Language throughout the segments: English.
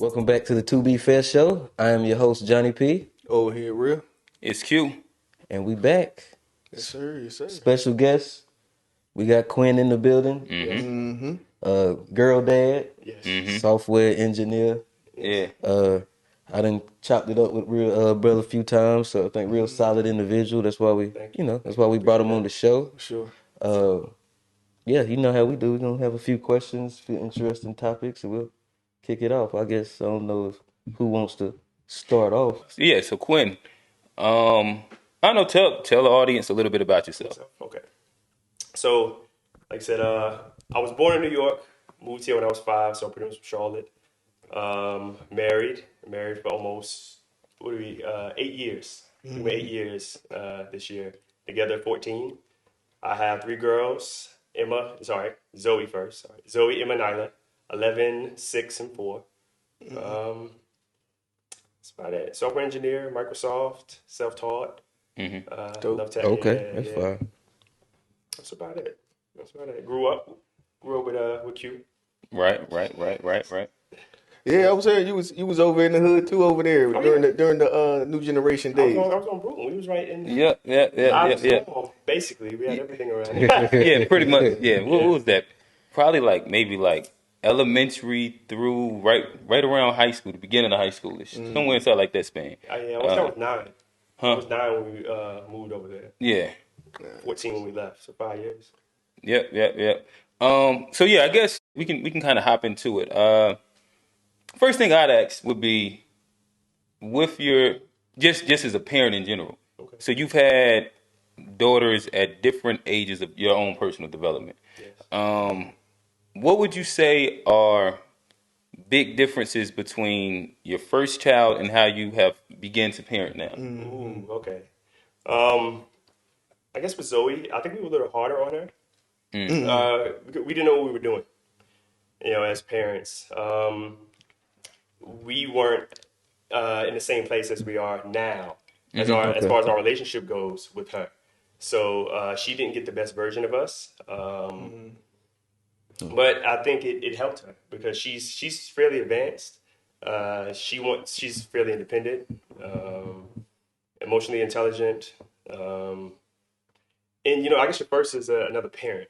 Welcome back to the 2B Fest Show. I am your host, Johnny P. Over here, real. It's Q. And we back. Yes, sir. Yes, sir. Special guest. We got Quinn in the building. Mm-hmm. Mm-hmm. Girl dad. Yes. Mm-hmm. Software engineer. Yeah. I done chopped it up with real brother a few times, so I think real solid individual. That's why we, Thank that's why we brought him on the show. Sure. Yeah, you know how we do. We're gonna have a few questions, a few interesting topics, and we'll kick it off. I guess I don't know who wants to start off. So Quinn, I don't know. Tell the audience a little bit about yourself. Okay. So, like I said, I was born in New York, moved here when I was 5, so I'm pretty much from Charlotte. Married for almost 8 years. We went 8 years this year. Together 14. I have 3 girls. Zoe first. Sorry. Zoe, Emma, Nyla. 11, 6, and 4. That's about it. Software engineer, Microsoft, self-taught. Dope. Love tech. Okay, that's yeah. fine. That's about it. Grew up with Q. Right. Yeah, I was hearing you was over in the hood too over there during the new generation days. I was on Brooklyn. We was right in. Yeah. Home, basically, we had everything around. Yeah, pretty much. Yeah. What was that? Probably maybe elementary through right around high school, the beginning of high schoolish, somewhere inside like that span. I was 9. I was 9 when we moved over there. Yeah. 14 when we left, so 5 years. Yep. So yeah, I guess we can kind of hop into it. First thing I'd ask would be with your just as a parent in general. Okay. So you've had daughters at different ages of your own personal development. Yes. What would you say are big differences between your first child and how you have begun to parent now? Ooh, okay. I guess with Zoe, I think we were a little harder on her. We didn't know what we were doing, as parents. We weren't in the same place as we are now, as far as our relationship goes with her. So she didn't get the best version of us, but I think it helped her because she's fairly advanced. She's fairly independent, emotionally intelligent, and I guess your first is another parent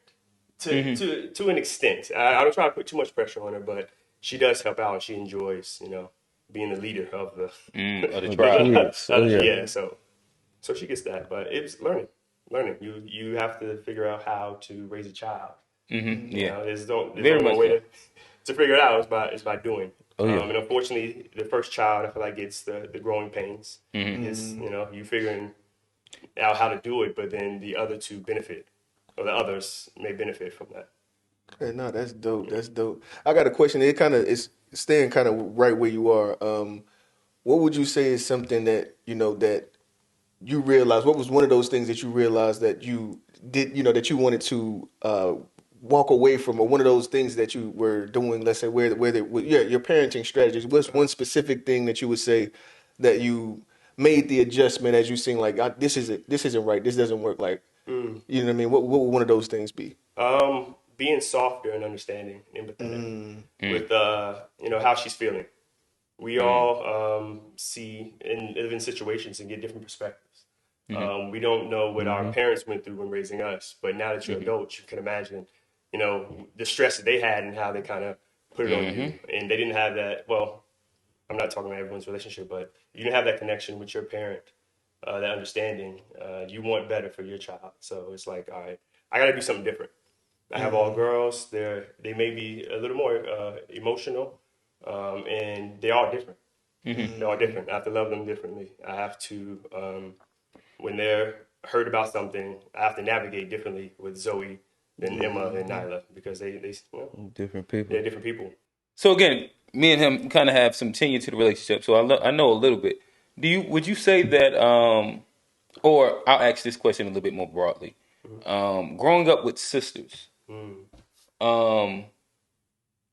to an extent. I don't try to put too much pressure on her, but she does help out. She enjoys, being the leader of the Of the tribe. yeah. So she gets that, but it's learning. You have to figure out how to raise a child. Yeah. There's Very only much one way so. to figure it out is by doing. Oh, yeah. And unfortunately, the first child, I feel like gets the growing pains. Is you figuring out how to do it, but then the other two benefit, or the others may benefit from that. Okay, no, that's dope. That's dope. I got a question. It kind of is staying kind of right where you are. What would you say is something that that you realized? What was one of those things that you realized that you did? That you wanted to walk away from, or one of those things that you were doing. Let's say your parenting strategies. What's one specific thing that you would say that you made the adjustment as you seen like this isn't right. This doesn't work. Like you know what I mean. What would one of those things be? Being softer and understanding and empathetic with how she's feeling. We all see and live in situations and get different perspectives. We don't know what our parents went through when raising us, but now that you're adults, you can imagine, the stress that they had and how they kind of put it on you. And they didn't have that. Well, I'm not talking about everyone's relationship, but you didn't have that connection with your parent, that understanding. You want better for your child, so it's like, all right, I got to do something different. I have all girls. They may be a little more emotional, and they're all different. They're all different. I have to love them differently. I have to, when they're hurt about something, I have to navigate differently with Zoe than Emma and Nyla because they Different people. they're different people. So again, me and him kind of have some tenure to the relationship, so I know a little bit. Would you say that, or I'll ask this question a little bit more broadly. Growing up with sisters,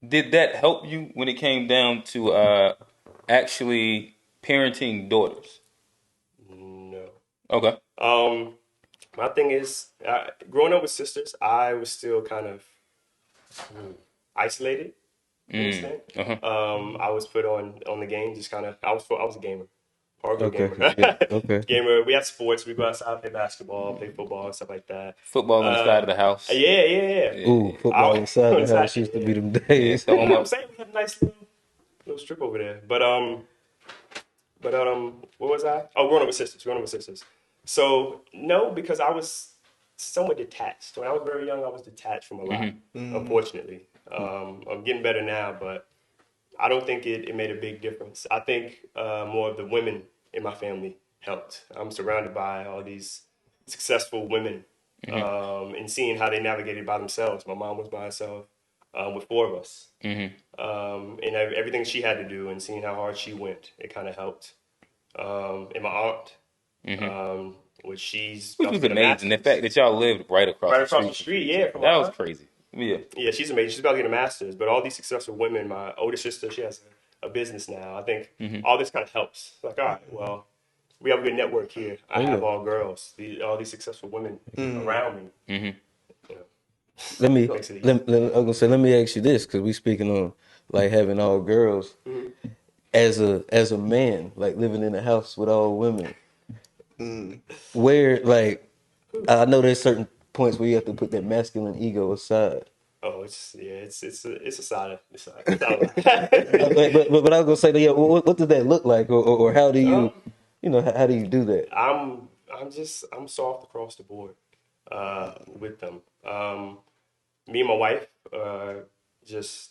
did that help you when it came down to actually parenting daughters? No. Okay. My thing is, growing up with sisters, I was still kind of isolated. to an extent. Uh-huh. I was put on the game, just kind of. I was a gamer, hardcore Okay. gamer. Yeah. Okay. Gamer. We had sports. We go outside, play basketball, play football, and stuff like that. Football on the side of the house. Yeah, yeah, yeah. Ooh, Yeah. football inside the house Exactly. used to be Yeah. them Yeah, days. throw them I'm up. saying we have a nice little strip over there. But what was I? Oh, growing up with sisters. Growing up with sisters. So no, because I was somewhat detached. When I was very young, I was detached from a lot. Unfortunately, I'm getting better now, but I don't think it made a big difference. I think more of the women in my family helped. I'm surrounded by all these successful women, and seeing how they navigated by themselves. My mom was by herself with four of us, and everything she had to do, and seeing how hard she went, it kind of helped. And my aunt, which she's Which about to was get a amazing. The fact master's that y'all lived right across right the across the street from street. each Yeah, other. from my That was aunt. crazy. Yeah. Yeah, she's amazing. She's about to get a master's. But all these successful women, my older sister, she has a business now. I think all this kind of helps. Like, all right, well, we have a good network here. I Oh have yeah. all girls, all these successful women around me. You know, Let me makes it easy. let I was gonna say let me ask you this because we speaking on like having all girls as a man like living in a house with all women. Where like I know there's certain points where you have to put that masculine ego aside. Oh, it's a side. It's not a lot. But I was gonna say that, yeah. What does that look like, or how do um, you, how do you do that? I'm soft across the board with them. Me and my wife just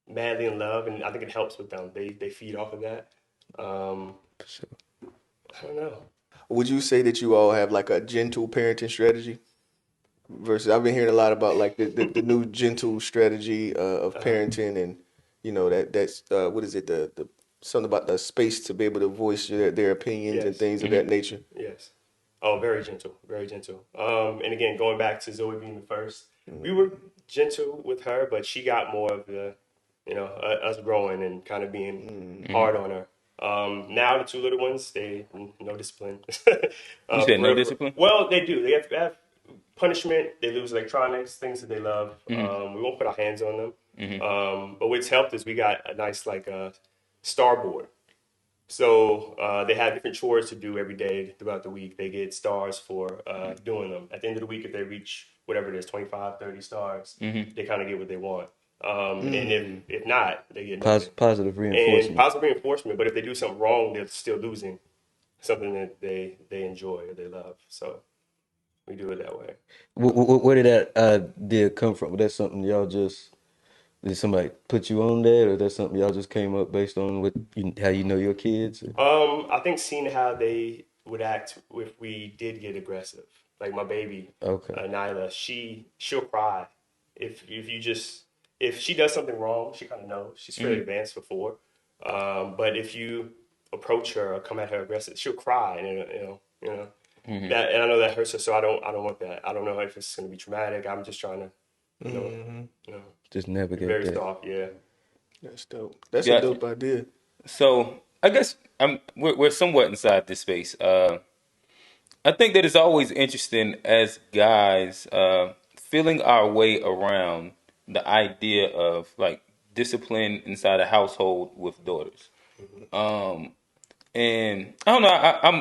madly in love, and I think it helps with them. They feed off of that. Um, I don't know. Would you say that you all have like a gentle parenting strategy? Versus, I've been hearing a lot about like the new gentle strategy of parenting, and that's what is it, the something about the space to be able to voice their opinions and Yes, things of that nature. yes. Oh, very gentle, very gentle. And again, going back to Zoe being the first, we were gentle with her, but she got more of the, us growing and kind of being hard on her. Now the two little ones, they no discipline. You said no For real. discipline? Well, they do. They have punishment. They lose electronics, things that they love. We won't put our hands on them. But what's helped is we got a nice starboard. So they have different chores to do every day throughout the week. They get stars for doing them. At the end of the week, if they reach whatever it is, 25, 30 stars, they kind of get what they want. And if not, they get nothing. Positive And reinforcement. positive reinforcement, but if they do something wrong, they're still losing something that they enjoy or they love. So we do it that way. Where did that idea come from? Was that something y'all just did somebody put you on that, or that's something y'all just came up based on how you know your kids? I think seeing how they would act if we did get aggressive, like my baby, Okay. Nyla, she'll cry if she does something wrong. She kind of knows she's fairly advanced for 4, but if you approach her or come at her aggressive, she'll cry, and that, and I know that hurts her. So I don't want that. I don't know if it's going to be traumatic. I'm just trying to you know Just be navigate very that. soft. Yeah. That's dope. That's a Gotcha. dope idea. So I guess we're somewhat inside this space. I think that it's always interesting as guys feeling our way around the idea of like discipline inside a household with daughters. And I don't know.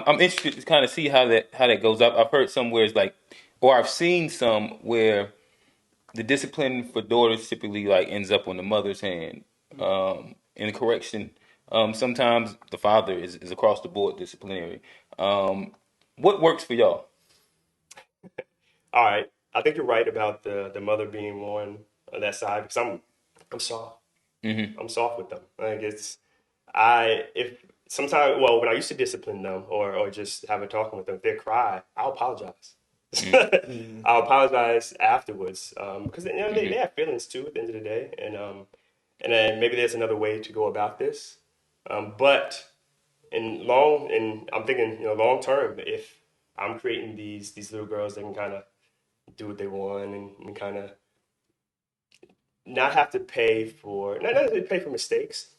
I'm interested to kind of see how that goes. I've heard some where it's like, or I've seen some where the discipline for daughters typically like ends up on the mother's hand. In correction, sometimes the father is across the board disciplinary. What works for y'all? All right. I think you're right about the mother being more on that side because I'm soft. I'm soft with them. Like if sometimes, well, when I used to discipline them or just have a talking with them, if they cry, I'll apologize. I'll apologize afterwards because they have feelings too at the end of the day, and then maybe there's another way to go about this, but and I'm thinking long term, if I'm creating these little girls that can kind of do what they want and kind of not have to pay for not have to pay for mistakes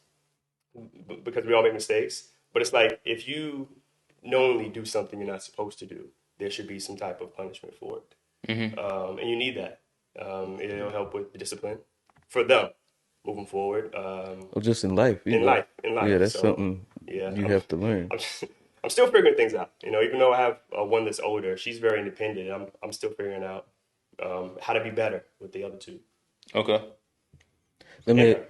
because we all make mistakes. But it's like if you knowingly do something you're not supposed to do, there should be some type of punishment for it, and you need that. It'll help with the discipline for them. moving forward. Or just in life, In life, in Yeah, life. that's So something yeah, you have to learn. I'm, I'm still figuring things out. Even though I have one that's older, she's very independent. I'm still figuring out how to be better with the other two Okay. Let and me her.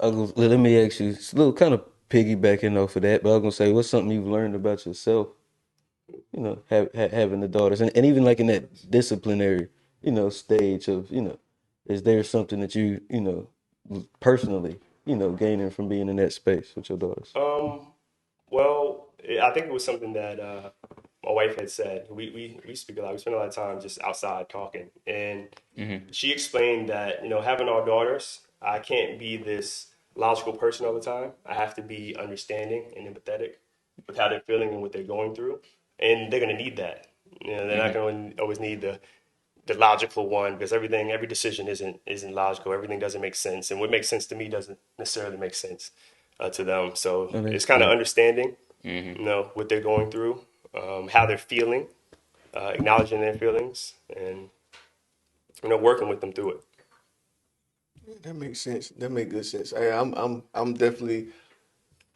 And her. let me ask you, it's a little kind of piggybacking off of that, but I was gonna say, what's something you've learned about yourself? Having the daughters, and even like in that disciplinary, stage of, is there something that personally, gaining from being in that space with your daughters? Well, I think it was something that my wife had said. We speak a lot. We spend a lot of time just outside talking, and she explained that having our daughters, I can't be this logical person all the time. I have to be understanding and empathetic with how they're feeling and what they're going through, and they're going to need that. They're not going to always need the logical one because every decision isn't logical. Everything doesn't make sense, and what makes sense to me doesn't necessarily make sense to them. So Oh, that's it's kind of good. understanding, what they're going through, how they're feeling, acknowledging their feelings, and working with them through it. That makes sense. That makes good sense. I'm definitely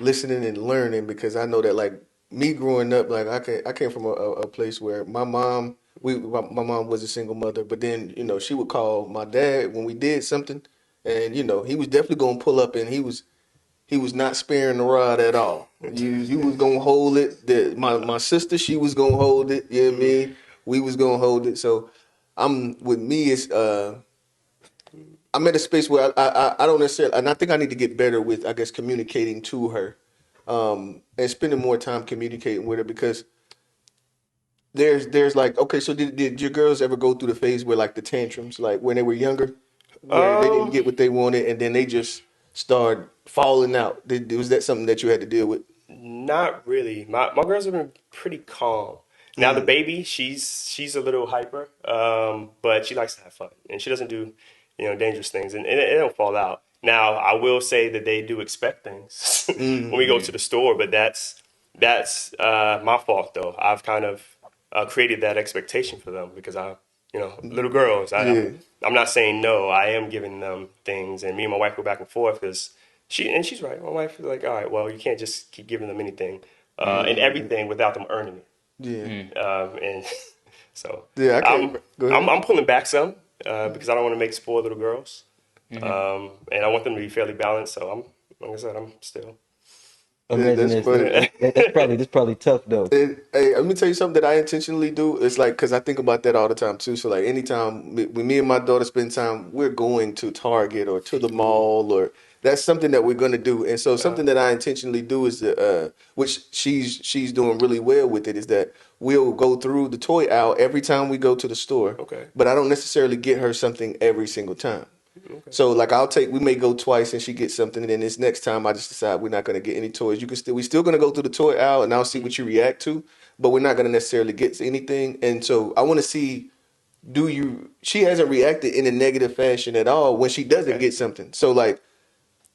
listening and learning because I know that like me growing up, like I came from a place where my mom my mom was a single mother, but then she would call my dad when we did something, and he was definitely gonna pull up, and he was not sparing the rod at all. You was gonna hold it. My sister, she was gonna hold it. You know what I mean? We was gonna hold it. So I'm with me is I'm at a space where I don't necessarily, and I think I need to get better with, I guess, communicating to her, and spending more time communicating with her because there's like, okay, so did your girls ever go through the phase where like the tantrums, like when they were younger, where they didn't Um, get what they wanted and then they just start falling out? Was that something that you had to deal with? Not really. My girls have been pretty calm. Now the baby, she's a little hyper, but she likes to have fun, and she doesn't do, dangerous things, and it don't fall out. Now I will say that they do expect things when we go to the store, but that's my fault though. I've kind of created that expectation for them because little girls. Yeah, I'm not saying no. I am giving them things, and me and my wife go back and forth because she's right. My wife is like, all right, well, you can't just keep giving them anything and everything without them earning yeah, it. And so yeah. I can't. I'm Go I'm, ahead. I'm pulling back some because I don't want to make spoiled little girls, and I want them to be fairly balanced. So like I said, I'm still. Imagine That's this. funny. That's probably tough though. And, hey, let me tell you something that I intentionally do. It's like, because I think about that all the time too. So, like, anytime when me and my daughter spend time, we're going to Target or to the mall, or that's something that we're going to do. And so, something that I intentionally do is, which she's doing really well with it, is that we'll go through the toy aisle every time we go to the store. Okay. But I don't necessarily get her something every single time. Okay. So like we may go twice and she gets something, and then this next time I just decide we're not gonna get any toys. We're still gonna go through the toy aisle and I'll see what you react to, but we're not gonna necessarily get anything. And so I want to see, she hasn't reacted in a negative fashion at all when she doesn't Okay. get something. So like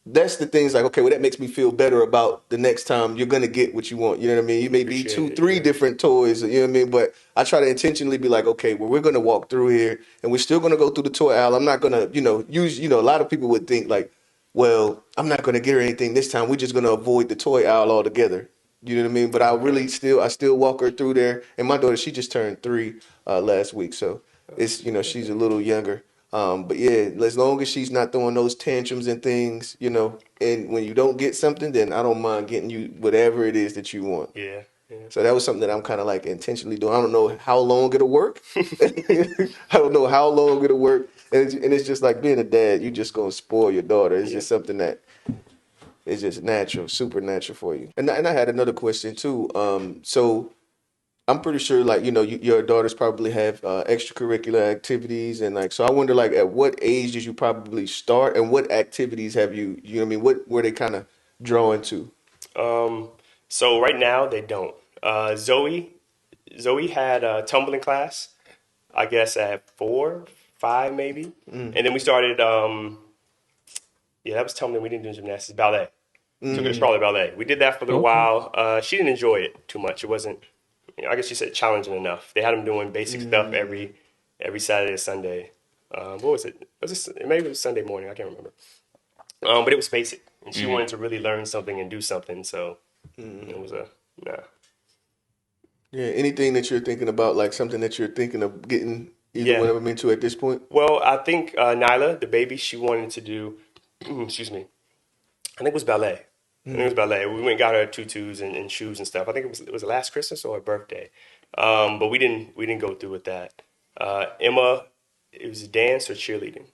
that's the things like, okay, well, that makes me feel better about the next time you're gonna get what you want. You know what I mean? You may be Appreciate two, it. three Yeah. different toys. You know what I mean? But I try to intentionally be like, okay, well, we're gonna walk through here, and we're still gonna go through the toy aisle. I'm not gonna, use. A lot of people would think like, well, I'm not gonna get her anything this time. We're just gonna avoid the toy aisle altogether. You know what I mean? But Okay. I still walk her through there. And my daughter, she just turned 3 last week, so it's she's a little younger. But yeah, as long as she's not throwing those tantrums and things, and when you don't get something, then I don't mind getting you whatever it is that you want. Yeah. Yeah. So that was something that I'm kind of like intentionally doing. I don't know how long it'll work. I don't know how long it'll work. And it's just like being a dad, you just gonna spoil your daughter. It's Yeah. just something that is just natural, super natural for you. And I had another question too. So I'm pretty sure, like, your daughters probably have extracurricular activities, and like, so I wonder, like, at what age did you probably start, and what activities have you know what I mean, what were they kind of drawn to? Um, so right now they don't. Zoe had a tumbling class, I guess at 4, 5 maybe, and then we started. Yeah, that was tumbling. We didn't do gymnastics. Ballet. Took her to Charlotte Ballet. We did that for a little Okay. while. She didn't enjoy it too much. It wasn't. I guess you said challenging enough. They had them doing basic stuff every Saturday or Sunday. What was it? Was it maybe it was Sunday morning? I can't remember. But it was basic, and she wanted to really learn something and do something. So it was a nah. Yeah. Anything that you're thinking about, like something that you're thinking of getting either Yeah. one of them into at this point? Well, I think Nyla, the baby, she wanted to do. Excuse me. I think it was ballet. I think it was ballet. We went and got her tutus and shoes and stuff. I think it was last Christmas or her birthday, but we didn't go through with that. Emma, it was dance or cheerleading.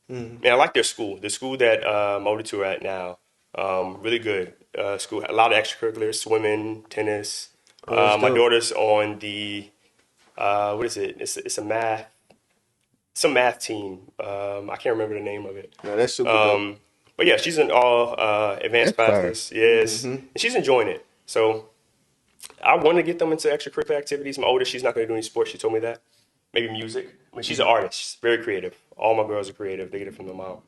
And I like their school. The school that I'm older to at now, really good school. A lot of extracurriculars, swimming, tennis. Oh, that's My dope. daughter's on the what is it? It's a math, some math team. I can't remember the name of it. No, that's super dope. But yeah, she's in all advanced That's fire. classes. Yes, and she's enjoying it. So I want to get them into extracurricular activities. My oldest, she's not going to do any sports. She told me that. Maybe music. I mean, she's an artist. She's very creative. All my girls are creative. They get it from their mom.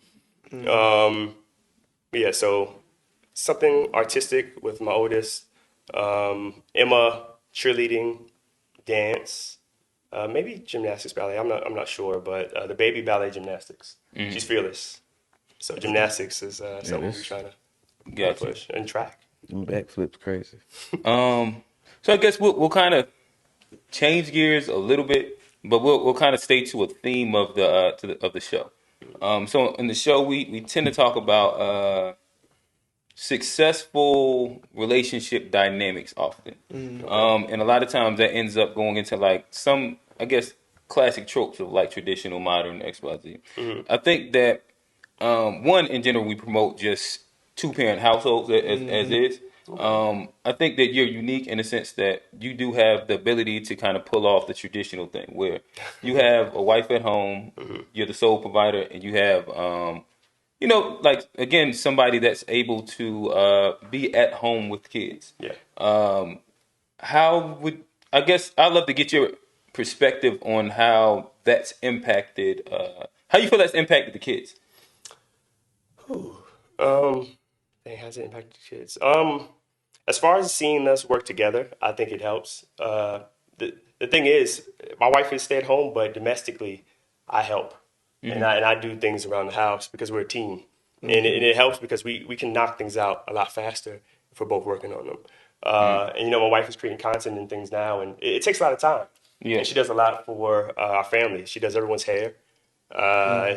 But yeah, so something artistic with my oldest. Emma, cheerleading, dance, maybe gymnastics, ballet. I'm not sure, but the baby ballet gymnastics. She's fearless. So gymnastics is something we're this trying to Gotcha. push, and track. them backflips crazy. So I guess we'll kind of change gears a little bit, but we'll kind of stay to a theme of the show. So in the show, we tend to talk about successful relationship dynamics often, and a lot of times that ends up going into like some, I guess, classic tropes of like traditional modern XYZ. I think that one, in general, we promote just two-parent households as is. I think that you're unique in the sense that you do have the ability to kind of pull off the traditional thing where you have a wife at home, you're the sole provider, and you have, like, again, somebody that's able to be at home with kids. Yeah. How would, I guess, I'd love to get your perspective on how that's impacted, how you feel that's impacted the kids. Um, Dang, how's it impacted the kids? As far as seeing us work together, I think it helps. The thing is, my wife is stay at home, but domestically, I help, and I do things around the house because we're a team, and it helps because we can knock things out a lot faster if we're both working on them. And my wife is creating content and things now, and it takes a lot of time. Yeah. And she does a lot for our family. She does everyone's hair.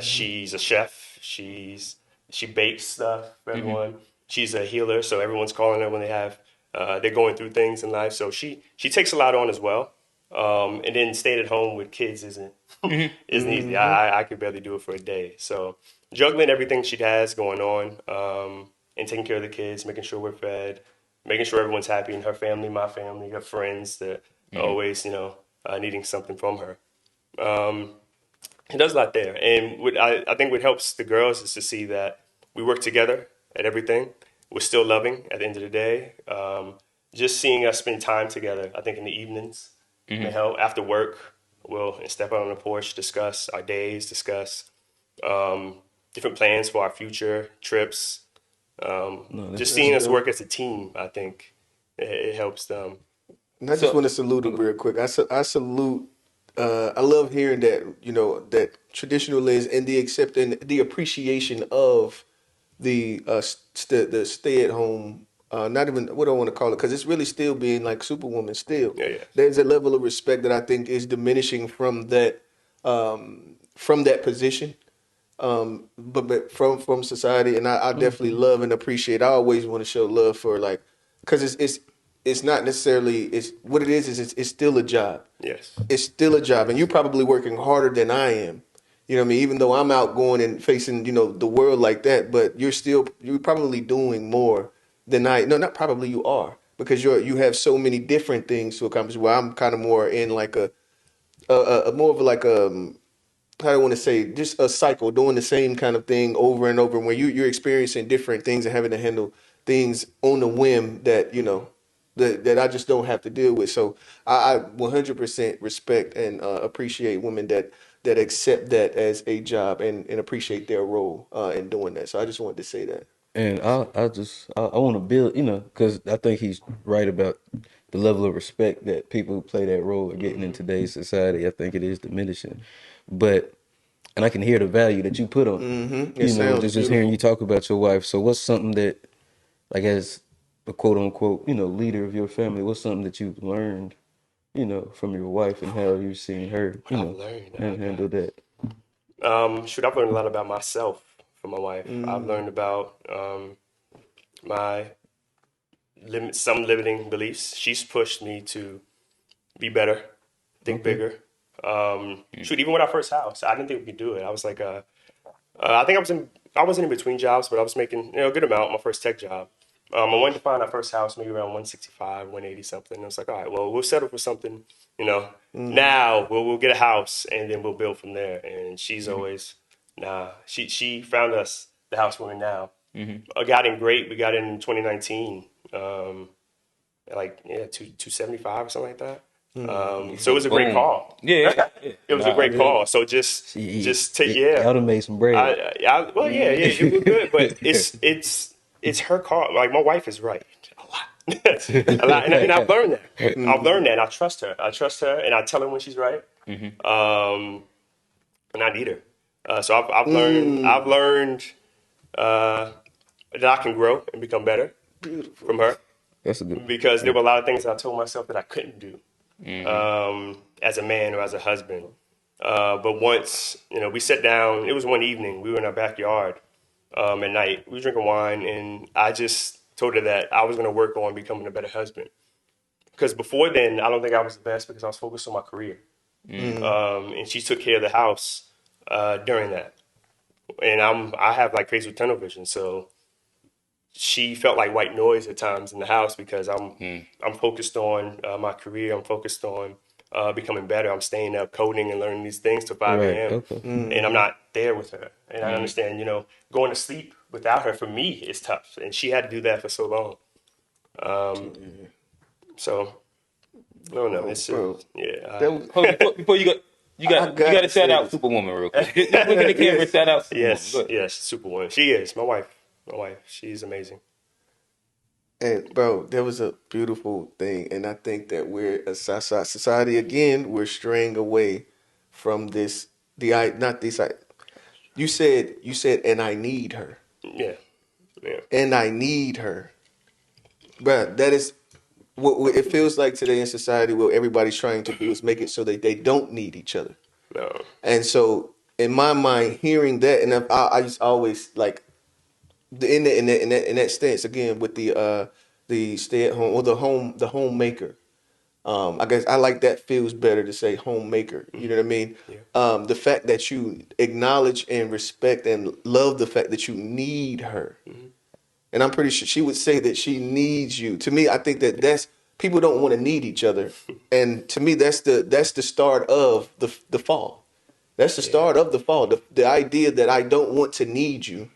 She's a chef. She bakes stuff for everyone. She's a healer, so everyone's calling her when they're going through things in life. So she takes a lot on as well. And then staying at home with kids isn't easy. I could barely do it for a day. So juggling everything she has going on, and taking care of the kids, making sure we're fed, making sure everyone's happy in her family, my family, her friends that are always needing something from her. It does a lot there. And I think what helps the girls is to see that we work together at everything. We're still loving at the end of the day. Just seeing us spend time together, I think in the evenings, may help. After work, we'll step out on the porch, discuss our days, discuss different plans for our future trips. Just seeing us work as a team, I think it helps them. And I just want to salute him real quick. I salute. I love hearing that that traditional is and the accepting the appreciation of the stay at home. Not even what I want to call it because it's really still being like Superwoman. Still, Yeah. there's a level of respect that I think is diminishing from that position. But from society, and I definitely love and appreciate. I always want to show love for like, because it's not necessarily it's what it is it's still a job. Yes. It's still a job, and you're probably working harder than I am. You know what I mean? Even though I'm out going and facing the world like that, but you're probably doing more than I. No, not probably you are because you have so many different things to accomplish. Where I'm kind of more in like a more of like how do I want to say, just a cycle, doing the same kind of thing over and over, where you're experiencing different things and having to handle things on the whim that that I just don't have to deal with. So I 100% respect and appreciate women that accept that as a job and appreciate their role in doing that. So I just wanted to say that. And I want to build, because I think he's right about the level of respect that people who play that role are getting in today's society. I think it is diminishing, but and I can hear the value that you put on it. Mm-hmm. It You know, sounds just hearing beautiful. you talk about your wife. So what's something that, like, as a quote unquote, leader of your family, what's something that you've learned, from your wife and how you've seen her, What I've learned, oh and handle that? shoot, I've learned a lot about myself from my wife. I've learned about my some limiting beliefs. She's pushed me to be better, think Okay. bigger. Shoot, even with our first house, I didn't think we could do it. I was like, I think I wasn't in between jobs, but I was making a good amount. My first tech job. I wanted to find our first house maybe around 165, 180 something. And I was like, all right, well, we'll settle for something. Now we'll get a house and then we'll build from there. And she's always, nah. She found us the house we're in now. I got in great. We got in 2019. Like 275 or something like that. So it was a great Boom. call. Yeah. It was a I great feel call. you. So just take Y'all done made some bread. well yeah, it was good, but it's her call. Like my wife is right a lot, a lot, and I've learned that. I've learned that. And I trust her. I trust her, and I tell her when she's right. And I need her. So I've learned that I can grow and become better from her That's a good. because there were a lot of things I told myself that I couldn't do as a man or as a husband. But once, we sat down, it was one evening, we were in our backyard at night, we were drinking wine, and I just told her that I was going to work on becoming a better husband. Because before then, I don't think I was the best because I was focused on my career. And she took care of the house during that. And I have like crazy tunnel vision, so she felt like white noise at times in the house because I'm focused on my career. I'm focused on becoming better. I'm staying up coding and learning these things till 5 Right. a.m. Okay. And I'm not there with her. And I understand, going to sleep without her for me is tough. And she had to do that for so long. So I don't know. It's Bro, yeah. that was, Hold on, before you I got got to to shout say out this. Superwoman real quick. Just look in the camera, Yes. shout out Superwoman. Go Yes, ahead. yes, Superwoman. She is my wife. My wife. She's amazing. And bro, that was a beautiful thing, and I think that we're a society again. We're straying away from this. Not this. You said, and I need her, Yeah, yeah. and I need her, bro. That is what it feels like today in society. What everybody's trying to do is make it so that they don't need each other. No. And so, in my mind, hearing that, and I just always like in that stance again with the stay at home or the homemaker. I guess I like that feels better to say homemaker. You know what I mean? Yeah. The fact that you acknowledge and respect and love the fact that you need her, and I'm pretty sure she would say that she needs you. To me, I think that that's people don't want to need each other, and to me, that's the start of the fall. That's the Yeah. start of the fall. The idea that I don't want to need you.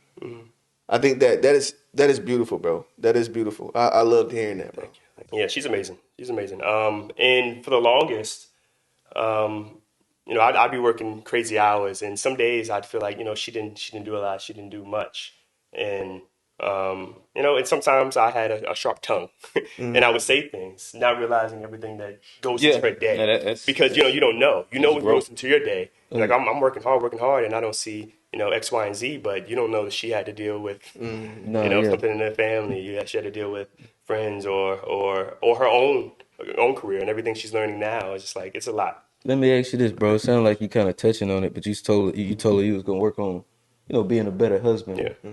I think that is beautiful, bro. That is beautiful. I loved hearing that, bro. Thank you. Yeah, she's amazing. She's amazing. And for the longest, um, I'd be working crazy hours, and some days I'd feel like, she didn't do a lot, she didn't do much, and and sometimes I had a sharp tongue, and I would say things, not realizing everything that goes into Yeah, her no, day, that's because you don't know, that's what goes growth. into your day. Oh, Like yeah. I'm working hard, and I don't see X, Y, and Z, but you don't know that she had to deal with No, yeah. something in their family. She had to deal with friends or her own career and everything she's learning now. It's just like it's a lot. Let me ask you this, bro. It sounded like you kind of touching on it, but you told her you was gonna work on, being a better husband. Yeah,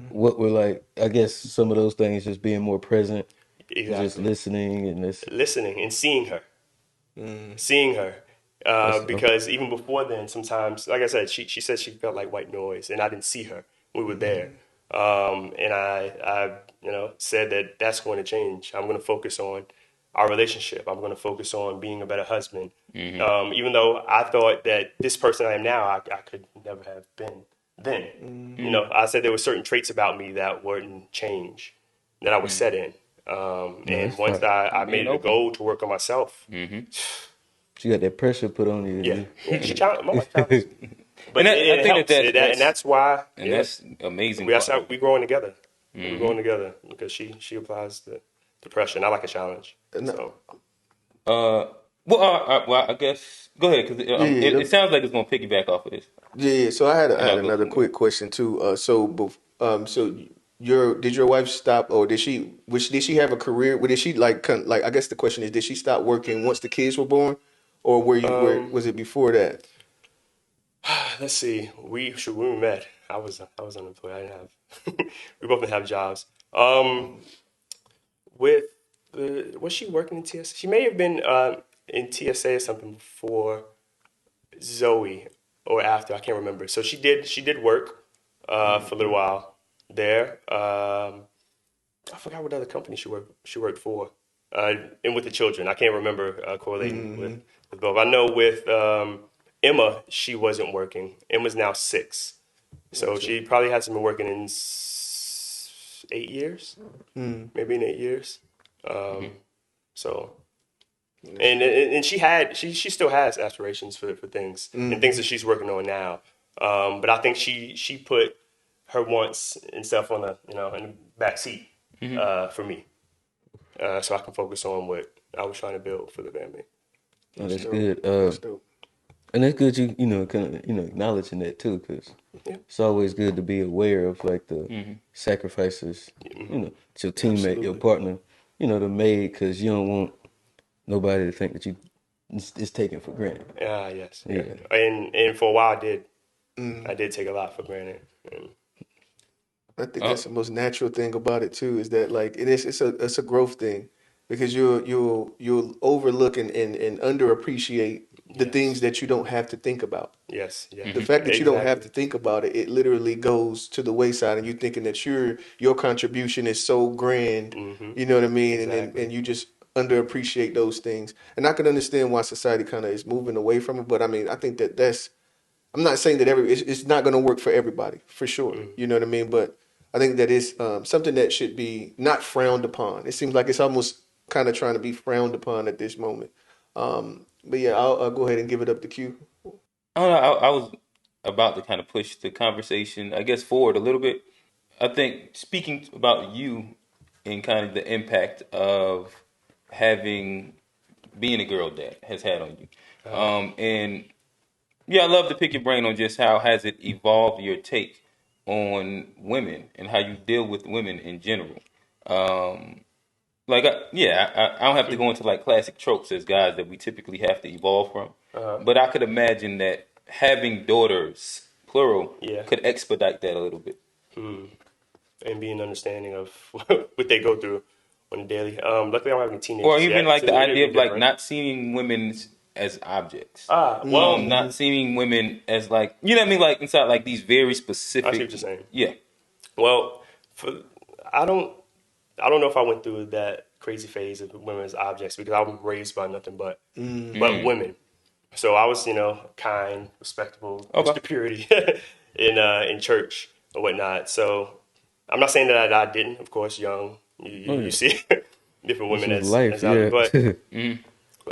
What were, like, I guess some of those things, just being more present, just exactly. listening, and this. Listening and seeing her. That's okay. Because even before then, sometimes, like I said, she said she felt like white noise, and I didn't see her. We were there, and I said that that's going to change. I'm going to focus on our relationship. I'm going to focus on being a better husband. Even though I thought that this person I am now, I could never have been then. I said there were certain traits about me that wouldn't change, that I was set in. No, And that's once fine. I Being made it a open. goal to work on myself, She got that pressure put on you. yeah, yeah, my wife challenges me, but And I it think helps, and that's that's why, and that's amazing. that's how we growing together. We're growing together because she applies the pressure, and I like a challenge. No, So Well, I guess go ahead because yeah, it sounds like it's gonna piggyback off of this. Yeah. So I had and I'll go another from there. quick question too. So did your wife stop, or did she have a career? Did she like I guess the question is, did she stop working once the kids were born, or where Um, was it before that? let's see. When we met, I was unemployed. I didn't have. We both didn't have jobs. With was she working in TSA? She may have been in TSA or something before Zoe or after. I can't remember. So she did work for a little while there. I forgot what other company she worked for. And with the children, I can't remember correlating with both. I know with Emma, she wasn't working. Emma's now 6, so Gotcha. she probably hasn't been working in 8 years, maybe in 8 years. Um, so That's and she still has aspirations for things and things that she's working on now. But I think she put her wants and stuff on in the back seat for me, so I can focus on what I was trying to build for the family. Oh, that's that's dope. good. That's dope. And that's good kind of acknowledging that too, because Yeah, it's always good to be aware of like the sacrifices, that your teammate, your Absolutely. partner, to made, because you don't want nobody to think that you it's taken for granted. yes, yeah, Yeah. and for a while I did take a lot for granted. And, I think Uh, that's the most natural thing about it too, is that like it's a growth thing because you'll overlook and underappreciate the things yes, that you don't have to think about. yes, yeah, The fact that you don't have exactly. to think about it, it literally goes to the wayside, and you thinking that your contribution is so grand, you know what I mean, and Exactly. you just underappreciate those things. And I can understand why society kind of is moving away from it, but I mean, I think that's I'm not saying that it's not going to work for everybody, for sure. You know what I mean? But I think that is something that should be not frowned upon. It seems like it's almost kind of trying to be frowned upon at this moment. But yeah, I'll go ahead and give it up to Q. I don't know. I was about to kind of push the conversation, I guess, forward a little bit. I think speaking about you and kind of the impact of having being a girl dad has had on you. And yeah, I love to pick your brain on just how has it evolved your take on women and how you deal with women in general. Um, I don't have to go into like classic tropes as guys that we typically have to evolve from, but I could imagine that having daughters, plural, Yeah. could expedite that a little bit. And being understanding of what they go through on a daily. Luckily, I don't have any Or teenagers even yet, like so the it'd idea be of like different. not seeing women as objects. Well, Not seeing women as like what I mean, like inside like these very I see specific. what you're saying. Yeah. Well, I don't, I don't know if I went through that crazy phase of women as objects because I was raised by nothing but women. So I was, kind, respectable, Okay. Mr. Purity in church or whatnot. So I'm not saying that I didn't. Of course, young, you, Oh you yeah, you see different this women is as life. objects, Yeah.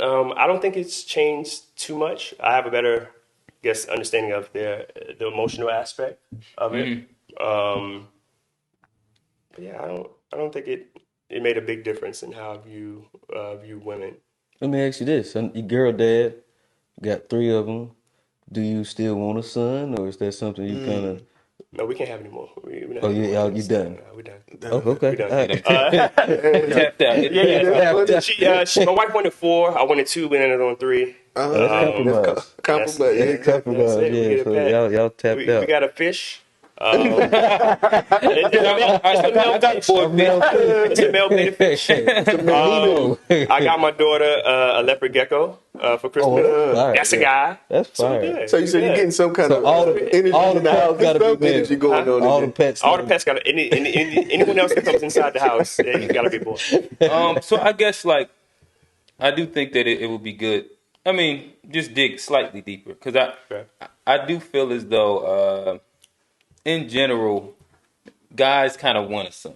but I don't think it's changed too much. I have a better, I guess, understanding of the emotional aspect of it. Um, but yeah, I don't think it made a big difference in how I view women. Let me ask you this: your girl dad got three of them. Do you still want a son, or is that something you kind of? No, we can't have any more. We're not Oh, having any more you kids. No, done? no, we're done. Oh, We okay. done. All You done right. tapped out. Hit the Yeah, yeah. pass button. Funny. My wife wanted 4. I wanted 2. We ended on 3. Oh, that's That's compromise. And that's compliment. Yeah, yeah, That's exactly. that's compromise. it. We Yeah. get a So pet. y'all tapped We out. got a fish. It's a male, it's a male I got a fish. boy A male It's a male beta fish. It's a manito. I got my daughter a leopard gecko for Oh, Christmas. that's fire. That's a guy. That's So we fire. good. So you We said you're good. getting some kind So of all energy the in the pets house. There's gotta be some male. energy going on in All the there. pets All the need. pets got to anyone else that comes inside the house, yeah, he's got to be a boy. So I guess like I do think that it would be good. I mean, just dig slightly deeper because Okay. I do feel as though in general guys kind of want a son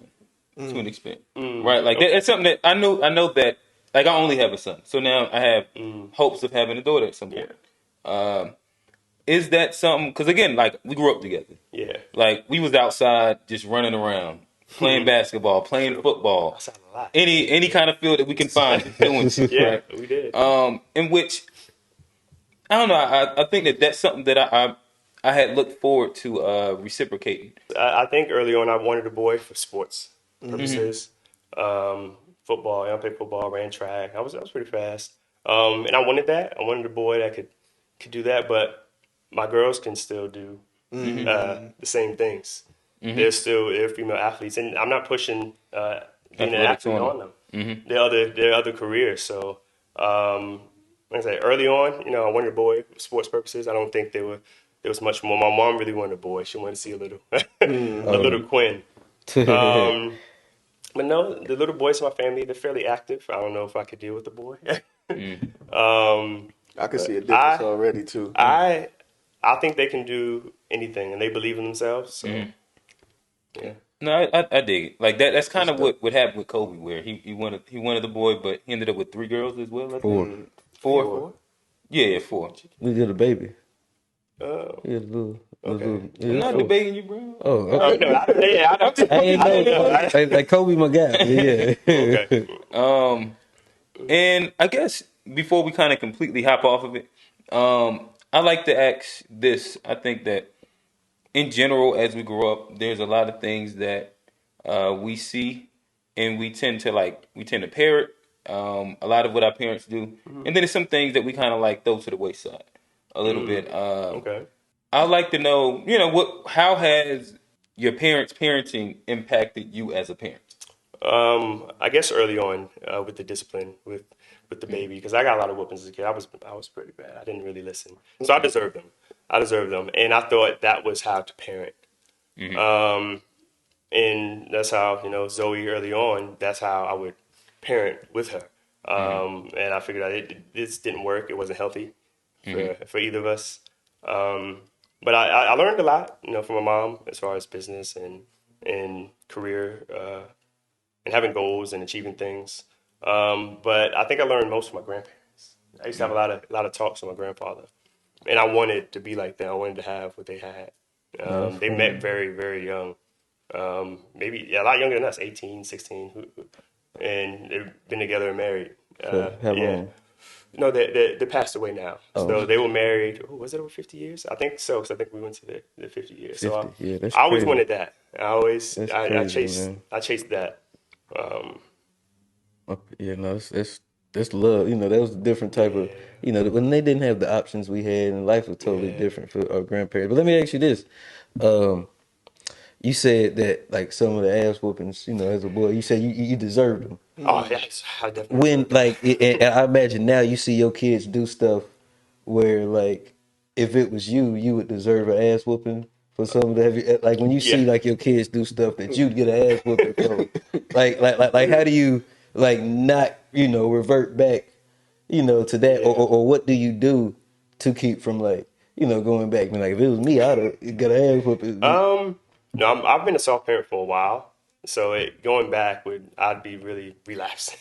to an extent, right? Like Okay. it's something that I know that like I only have a son, so now I have hopes of having a daughter at some Yeah. point. Is that something? Because again, like we grew up together. Yeah. Like we was outside just running around, playing basketball, playing True. football, Outside a lot. any kind of field that we can find, just doing shit, Yeah, right? we did. In which I don't know. I think that that's something that I had looked forward to reciprocating. I think early on I wanted a boy for sports purposes. Football, I played football, ran track. I was pretty fast, and I wanted that. I wanted a boy that could do that. But my girls can still do the same things. They're female athletes, and I'm not pushing being an Athletics athlete on on them. Their other careers. So, like I said, early on, I wanted a boy for sports purposes. I don't think there was much more. My mom really wanted a boy. She wanted to see a little a little Quinn. Um, but no, the little boys in my family, they're fairly active. I don't know if I could deal with a boy. I can see a But difference already too. I think they can do anything, and they believe in themselves. So yeah, No, I dig it. Like that. That's kind That's of dope. what happened with Kobe, where he wanted the boy, but he ended up with 3 girls as well. I think 4. four. Yeah, 4. We did a baby. oh, Yeah, okay. yeah, I'm it's not 4. debating you, bro. Oh, Oh okay. no, I don't. I'm I ain't I know. didn't know. Like Kobe, my guy. Yeah. Okay. Um, and I guess before we kind of completely hop off of it, I like to ask this. I think that in general, as we grow up, there's a lot of things that we see, and we tend to parrot a lot of what our parents do, and then there's some things that we kind of like throw to the wayside a little bit. Okay. I'd like to know, how has your parents' parenting impacted you as a parent? I guess early on with the discipline with the baby because I got a lot of whoopings as a kid. I was pretty bad. I didn't really listen, so I deserved them. I deserved them, and I thought that was how to parent. Um, and that's how Zoe early on. That's how I would parent with her. And I figured out this didn't work. It wasn't healthy for either of us. Um, but I learned a lot, from my mom as far as business and career. And having goals and achieving things. But I think I learned most from my grandparents. I used to have a lot of talks with my grandfather, and I wanted to be like them. I wanted to have what they had. That's They funny. met very, very young. Maybe a lot younger than us, 18, 16, and they've been together and married. For how Yeah. long? No, they passed away now. Oh, So they were married. Oh, was it over 50 years? I think so, because I think we went to the 50 years. So 50. Yeah, that's I always crazy. wanted that. That's I crazy, chased man. I chased that. Yeah, no, that's love. That was a different type of. When they didn't have the options we had, and life was totally Yeah. different for our grandparents. But let me ask you this: um, you said that like some of the ass whoopings, as a boy, you said you deserved them. Oh, yes, I definitely When deserve them. like, and I imagine now you see your kids do stuff where like, if it was you, you would deserve an ass whooping for some of the heavy. Like when you see Yeah. like your kids do stuff that you'd get an ass whooping for, like how do you like not revert back to that, Yeah. or what do you do to keep from like going back? I mean, like if it was me, I'd have got an ass whooping. No, I've been a soft parent for a while, so going back I'd be really relapsed.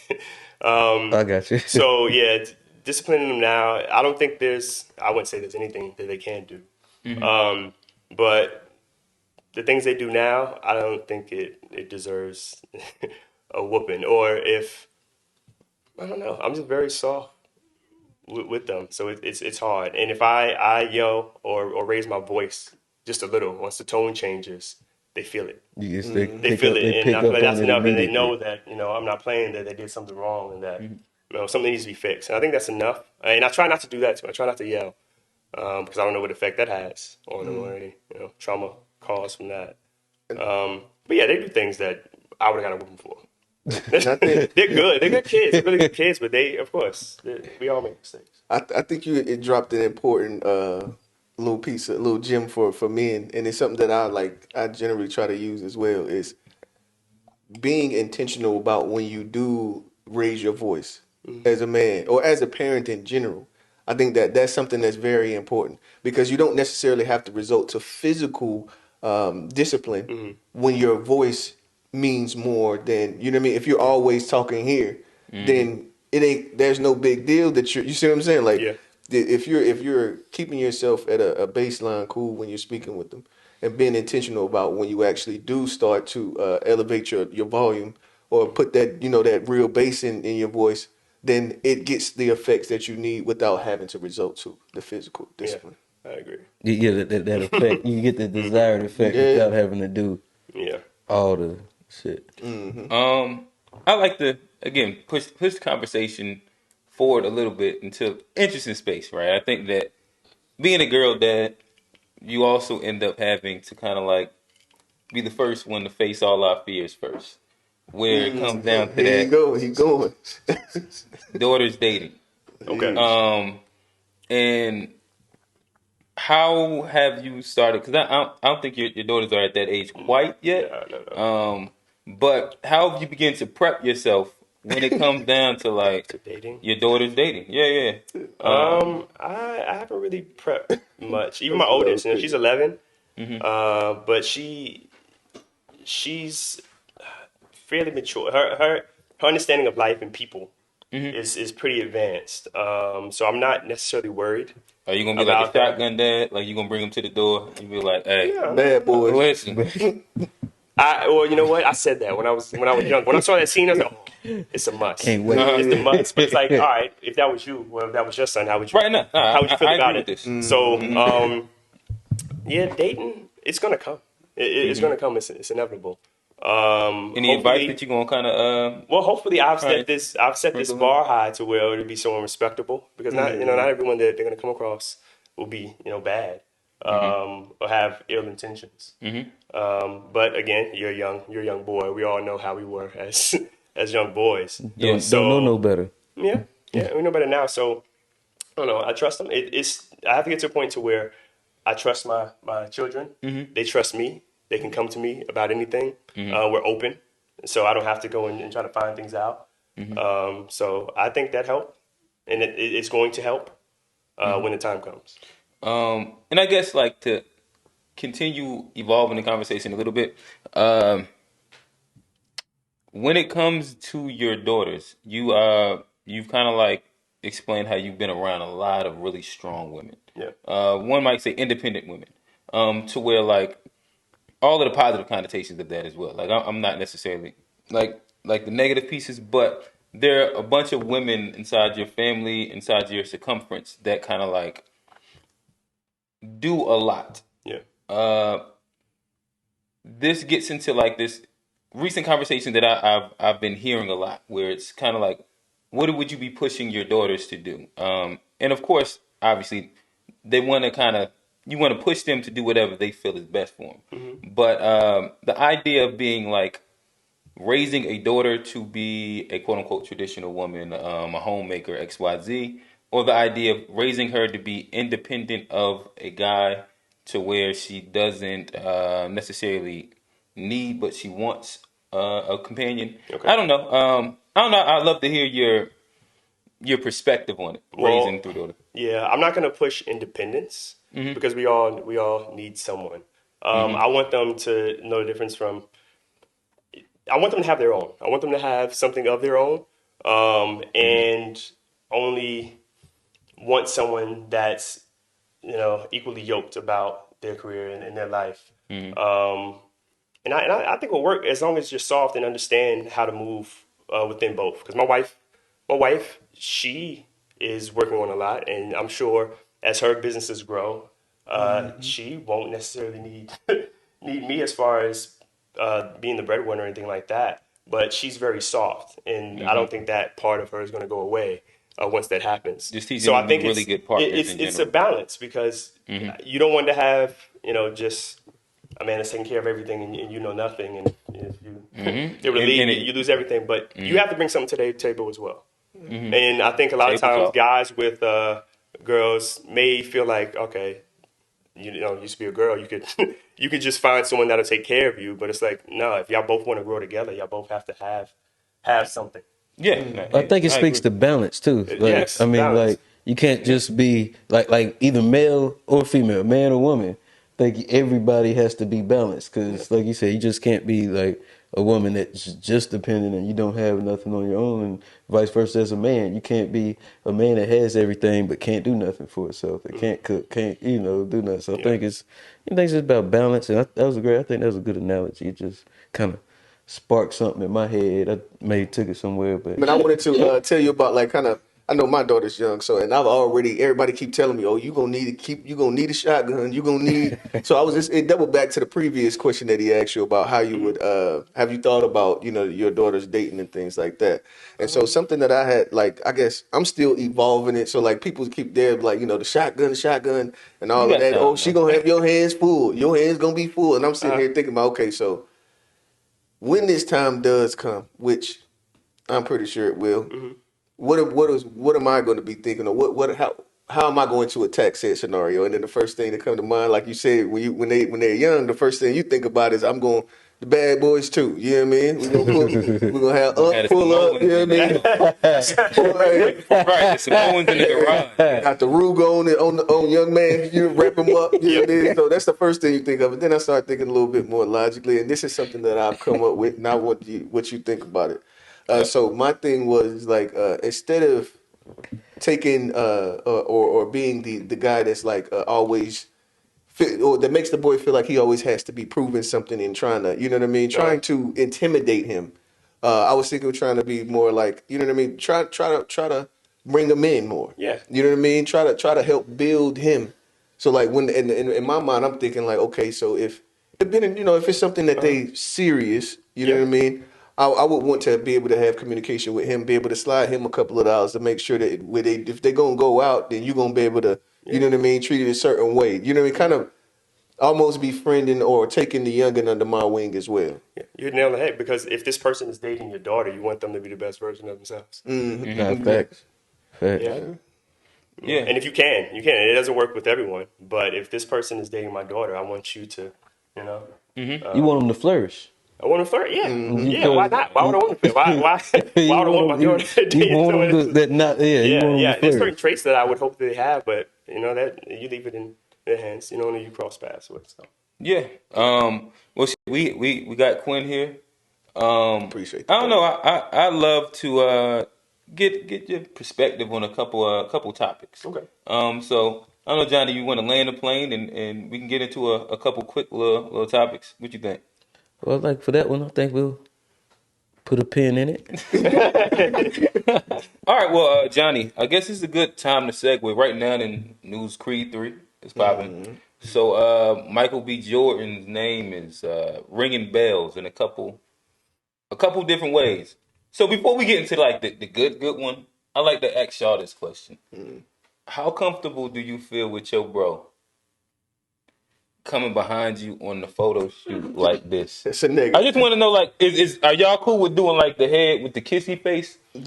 I got you. So yeah, disciplining them now. I wouldn't say there's anything that they can't do. But the things they do now, I don't think it deserves a whooping. Or if I don't know, I'm just very soft with them, so it's hard. And if I yell or raise my voice just a little, once the tone changes, they feel it. Yes, They feel it, they and pick I feel like up that's on it enough. And they immediately. know that I'm not playing, that they did something wrong, and that something needs to be fixed. And I think that's enough. And I try not to do that too. I try not to yell because I don't know what effect that has on them or any trauma caused from that. But yeah, they do things that I would have got a whooping for. And I think They're good. They're good kids. They're really good kids. But of course, we all make mistakes. I think it dropped an important little piece, a little gem for men, and it's something that I generally try to use as well is being intentional about when you do raise your voice as a man or as a parent in general. I think that that's something that's very important because you don't necessarily have to resort to physical discipline when your voice means more than you know what I mean. If you're always talking here, then it ain't. There's no big deal that you see what I'm saying. Like Yeah. if you're keeping yourself at a baseline cool when you're speaking with them and being intentional about when you actually do start to elevate your volume or put that that real bass in your voice, then it gets the effects that you need without having to resort to the physical Yeah. discipline. I agree. You get that effect. You get the desired effect Yeah. without having to do Yeah. all the shit. I like to again push the conversation forward a little bit into interesting space, right? I think that being a girl dad, you also end up having to kind of like be the first one to face all our fears first. Where it comes down to Here you that, go. He going. daughters dating. Okay. And how have you started? Because I don't think your daughters are at that age quite yet. No, no, no. But how have you begin to prep yourself when it comes down to like To dating. your daughters dating? Yeah, yeah. I haven't really prepped much. Even my That's what I was oldest, thinking. she's 11. But she's fairly mature. Her understanding of life and people is pretty advanced. So I'm not necessarily worried Are you gonna be like a about that. shotgun dad? Like you gonna bring them to the door and be like, "Hey, Yeah. Bad boys. listen, Well, you know what? I said that when I was young. When I saw that scene, I was like, oh, it's a must. Can't wait. It's the must. But it's like, all right, if that was you, well, if that was your son, how would you? right now, nah, How would you feel I about agree it? with this." So, yeah, dating, it's gonna come. It's gonna come. It's inevitable. Any advice Hopefully, that you gonna kind of well, hopefully, I've right. set this bar high to where it'll be someone respectable because not everyone that they're gonna come across will be bad or have ill intentions. But again, you're a young boy. We all know how we were as as young boys. Don't know no better. Yeah, yeah, we know better now. So I don't know. I trust them. I have to get to a point to where I trust my children. They trust me. They can come to me about anything. We're open, so I don't have to go and try to find things out. So I think that helped, and it's going to help when the time comes. And I guess like to continue evolving the conversation a little bit. When it comes to your daughters, you've kind of like explained how you've been around a lot of really strong women. Yeah. One might say independent women, to where like all of the positive connotations of that as well. Like I'm not necessarily like the negative pieces, but there are a bunch of women inside your family, inside your circumference that kind of like do a lot. Yeah. This gets into like this recent conversation that I've been hearing a lot, where it's kind of like, what would you be pushing your daughters to do? And of course, obviously, they want to kind of you want to push them to do whatever they feel is best for them. But the idea of being like raising a daughter to be a quote unquote traditional woman, a homemaker, XYZ, or the idea of raising her to be independent of a guy to where she doesn't necessarily need, but she wants a companion. Okay. I don't know. I don't know. I'd love to hear your perspective on it, raising through daughter. Yeah, I'm not gonna push independence because we all need someone. I want them to know the difference from. I want them to have their own. I want them to have something of their own, and only want someone that's equally yoked about their career and their life. And I think it'll work as long as you're soft and understand how to move within both. Because my wife, she is working on a lot, and I'm sure as her businesses grow, she won't necessarily need need me as far as being the breadwinner or anything like that. But she's very soft, and I don't think that part of her is going to go away once that happens. Just teaching So them I think to be really good partners in it's a general. balance because you don't want to have just a man that's taking care of everything and you know nothing, and if you they relieve you, you lose everything. But you have to bring something to the table as well. And I think a lot of Table times talk. guys with girls may feel like, okay, you used to be a girl, you could you could just find someone that'll take care of you. But it's like, no, if y'all both want to grow together, y'all both have to have something. Yeah, I think it I speaks agree. to balance too. Like, Yes, I mean, balance. like you can't just be like either male or female, man or woman. Like everybody has to be balanced because, like you said, you just can't be like a woman that's just dependent and you don't have nothing on your own, and vice versa as a man. You can't be a man that has everything but can't do nothing for itself. That can't cook, can't do nothing. So I think it's about balance, and that was great. I think that was a good analogy. It just kind of sparked something in my head. I maybe took it somewhere, but But I wanted to tell you about like kind of. I know my daughter's young, so and everybody keep telling me, oh, you gonna need a shotgun, you gonna need. So I was it doubled back to the previous question that he asked you about how you would have you thought about your daughter's dating and things like that. And so something that I had I guess I'm still evolving it. So like people keep there like the shotgun and all You of got that. time, Oh, she though. gonna have your hands full, your hands gonna be full, and I'm sitting here thinking about okay, so when this time does come, which I'm pretty sure it will. What am I going to be thinking of? How am I going to attack said scenario? And then the first thing that come to mind, like you said, when they're young, the first thing you think about is I'm going the bad boys too. You know what I mean? We're gonna have Had Unc the pull up. Samoans You know in what I mean? right, the Samoans in the garage. Got the Rug on young man, you wrap him up. You know what I mean? So that's the first thing you think of. And then I start thinking a little bit more logically, and this is something that I've come up with, not what you think about it. So my thing was like instead of taking or being the guy that's always or that makes the boy feel like he always has to be proving something and trying to, you know what I mean, trying to intimidate him. I was thinking of trying to be more like, you know what I mean, try to bring him in more. Yeah. You know what I mean? Try to help build him. So like when in my mind I'm thinking like, okay, so if it's something that they serious, you know what I mean? I would want to be able to have communication with him, be able to slide him a couple of dollars to make sure that if they're gonna go out, then you're gonna be able to, you know what I mean, treat it a certain way. You know what I mean? Kind of almost befriending or taking the youngin under my wing as well. Yeah, you hit the nail on the head because if this person is dating your daughter, you want them to be the best version of themselves. Nah, facts. Yeah. Yeah. And if you can. It doesn't work with everyone, but if this person is dating my daughter, I want you to, You want them to flourish. I want to flirt. Yeah, yeah. Because Why not? Why would I want to flirt? Why you would I want my them- daughter to you date want someone? them to, that not yeah. You Yeah, want them yeah. to There's flourish. certain traits that I would hope they have, but that you leave it in their hands. Only you cross paths with. So. Yeah. Well, we got Quinn here. Appreciate I that. don't know. I love to get your perspective on a couple topics. Okay. So I don't know, Johnny, you want to land the plane and we can get into a couple quick little topics. What you think? Well, like for that one, I think we'll put a pin in it. All right. Well, Johnny, I guess it's a good time to segue right now. In News Creed 3 is popping. So Michael B. Jordan's name is ringing bells in a couple different ways. So before we get into like the good one, I like to ask y'all this question: how comfortable do you feel with your bro coming behind you on the photo shoot like this? It's a nigga. I just want to know, like, are y'all cool with doing like the head with the kissy face for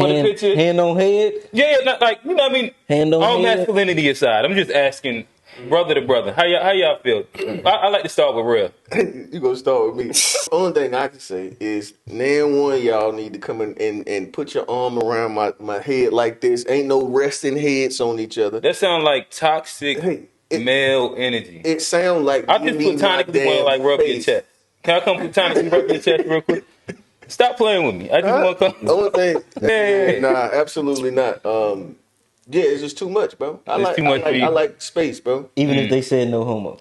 the picture? Hand on head. Yeah, not like you know what I mean. Hand on All head. masculinity aside, I'm just asking, brother to brother, how y'all feel? I like to start with real. You gonna start with me. Only thing I can say is, one y'all need to come in and put your arm around my head like this. Ain't no resting heads on each other. That sounds like toxic male energy. It sounds like I just platonically want to like rub your chest. Can I come platonically rub your chest real quick? Stop playing with me. I just want to come. Only thing, Yeah. nah, absolutely not. Yeah, it's just too much, bro. It's too much for you. I like space, bro. Even if they said no homo.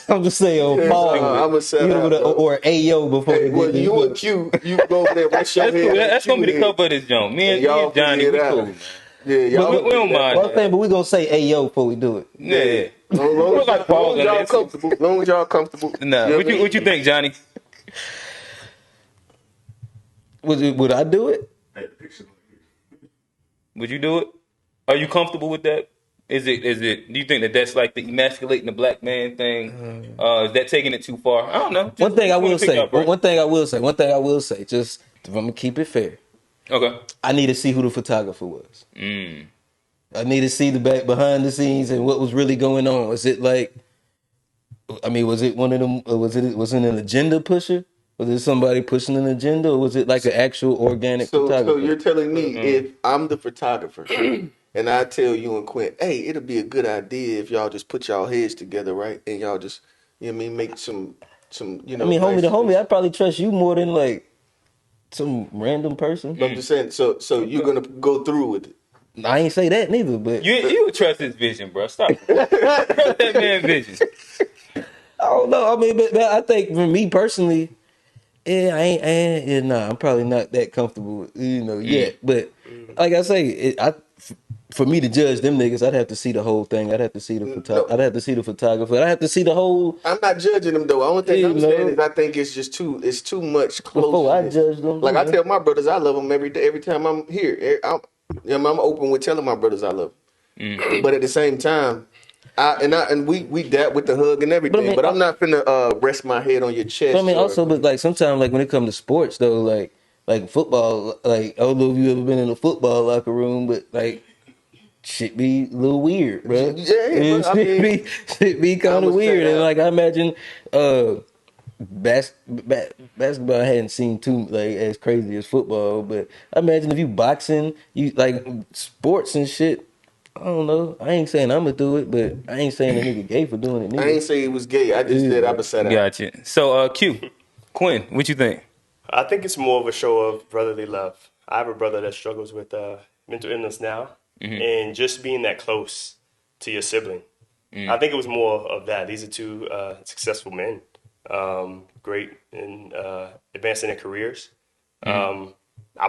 I'm just saying, I'm a set or Ayo before they well, get this you look. and Q, you go over there, rest your That's cool. head. That's gonna be the cover of this joke. Me and y'all Johnny, we figure it out. cool, man. Yeah, y'all. We don't mind. Well, I'm saying, but we gonna say Ayo before we do it. Yeah. Long Look like Paul as y'all Gunn. comfortable. Long as y'all comfortable. Nah. You know What you think, Johnny? Would I do it? Would you do it? Are you comfortable with that? Is it? Do you think that that's like the emasculating the black man thing? Is that taking it too far? I don't know. Just, One thing I just wanna will pick say. your brain. One thing I will say. Just I'm gonna keep it fair. Okay. I need to see who the photographer was. I need to see the back behind the scenes and what was really going on. Was it like? I mean, was it one of them? Was it an agenda pusher? Was it somebody pushing an agenda, or was it like an actual organic photographer? So you're telling me if I'm the photographer and I tell you and Quinn, hey, it'll be a good idea if y'all just put y'all heads together, right? And y'all just, you know what I mean, make some, I mean, homie to homie, I'd probably trust you more than like some random person. I'm just saying, so you're gonna go through with it. I ain't say that neither, but You would trust his vision, bro. Stop. Trust that man's vision. I don't know. I mean, but I think for me personally, Yeah, nah, I'm probably not that comfortable, yet. But like I say, for me to judge them niggas, I'd have to see the whole thing. I'd have to see the No, I'd have to see the photographer. I'd have to see the whole, I'm not judging them though. Only thing you I'm saying know, is I think it's just it's too much before I closeness. judge them. Like I tell my brothers I love them every day, every time I'm here. I'm open with telling my brothers I love them. But at the same time, we dap with the hug and But I everything. mean, But I'm not finna rest my head on your chest or also, but like sometimes, like when it comes to sports, though, like football, like I don't know if you ever been in a football locker room, but like shit be a little weird, bro. yeah, but I Shit mean be kind I'ma of say weird, and that. like I imagine, basketball I hadn't seen too like as crazy as football, but I imagine if you boxing, you like sports and shit. I don't know. I ain't saying I'm gonna do it, but I ain't saying a nigga gay for doing it I neither. ain't say it was gay. I just said I Yeah. would set out. Gotcha. So, Quinn, what you think? I think it's more of a show of brotherly love. I have a brother that struggles with mental illness now, and just being that close to your sibling. I think it was more of that. These are two successful men, great in advancing their careers. I'm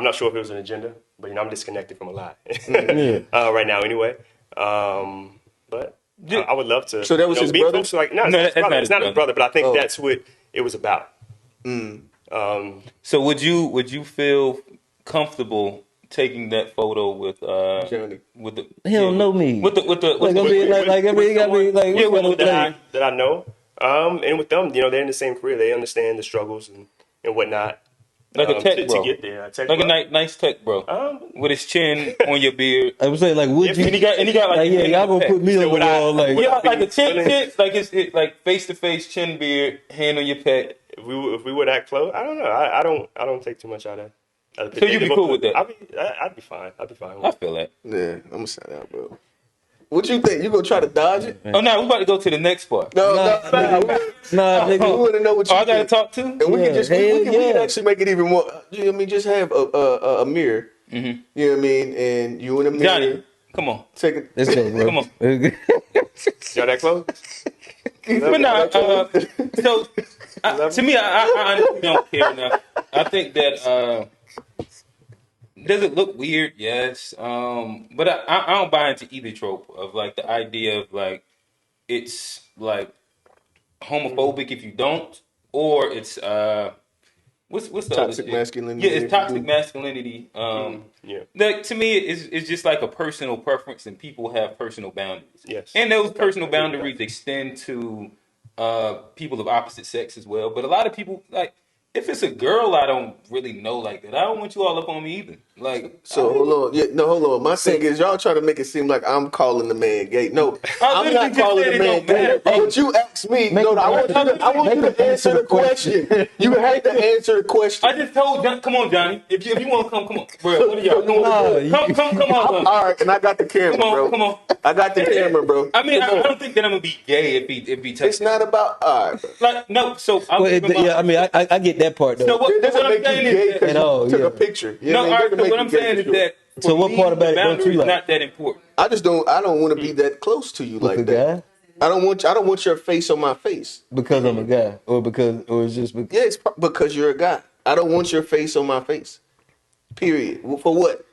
not sure if it was an agenda, but I'm disconnected from a lot Yeah. right now anyway. But I would love to. So that was his be brother? close to like no, No, it's that's not not his his brother. It's not his brother. brother, but I think Oh. that's what it was about. So, would you feel comfortable taking that photo with Johnny. with the He don't know me. with the Like I with mean, the, like I mean, got me like Yeah, we gotta with that I know. And with them, they're in the same career. They understand the struggles and whatnot. like a tech To bro, get there. Tech like a bro. nice tech bro, with his chin on your beard, I'm saying like, would If you? he and he got like, Like, your yeah, hand y'all on the gonna put pec. me So on the would I- wall, like, would Yeah, I like be a chin, willing- like like face to face chin beard, hand on your pec. if we were that close, I don't know. I don't take too much out of that. So you'd be cool with that? I'd be fine. I'd be fine I with it. feel that. Yeah, I'm gonna set out, bro. What you think? You gonna try to dodge it? Oh, now we about to go to the next part. No, Nah, nah, We nigga. want to know what Oh, you I gotta think. talk too. And we Yeah, can just hell we can yeah. actually make it even more. You know what I mean? Just have a mirror. You know what I mean? And you in a mirror. Johnny, come on, Take it. Let's go, bro. come on. Y'all that close? But nah, so to me, I honestly don't care enough. I think that does it look weird? Yes. But I don't buy into either trope of like the idea of like it's like homophobic if you don't, or it's what's the Toxic other shit? masculinity Yeah, it's if you toxic do. masculinity. Yeah. Like to me, it's just like a personal preference, and people have personal boundaries. Yes. And those Okay, personal I agree with boundaries extend to people of opposite sex as well. But a lot of people like if it's a girl I don't really know like that, I don't want you all up on me either. Like So hold on. Yeah, no, hold on. My thing is y'all trying to make it seem like I'm calling the man gay. No, I I'm literally not just calling said the it man don't matter, gay. bro. But you asked me. Make No, him I want you to make him answer the question. You had to answer the question. I just told John, come on, Johnny. If you want to come on, bro. What are y'all? Nah, Come on, All right, and I got the camera, come on, bro. come on. I got the camera, bro. I mean, Come I on. don't think that I'm gonna be gay if he It's touches. not about all right, bro. Like no, so I'm Well, giving my, yeah, I mean, I get that part though. So what It doesn't I'm make you saying gay is because that, At all, you took yeah. a picture. You no, know all what I right. mean? So It what doesn't I'm make you gay saying for is sure. that for So what me, part about the it don't you boundary is like? not that important. I just don't. I don't want to be that close to you With like a that. guy I don't want. I don't want your face on my face. because I'm a guy, or it's just because. Yeah, it's because you're a guy. I don't want your face on my face. Period. For what?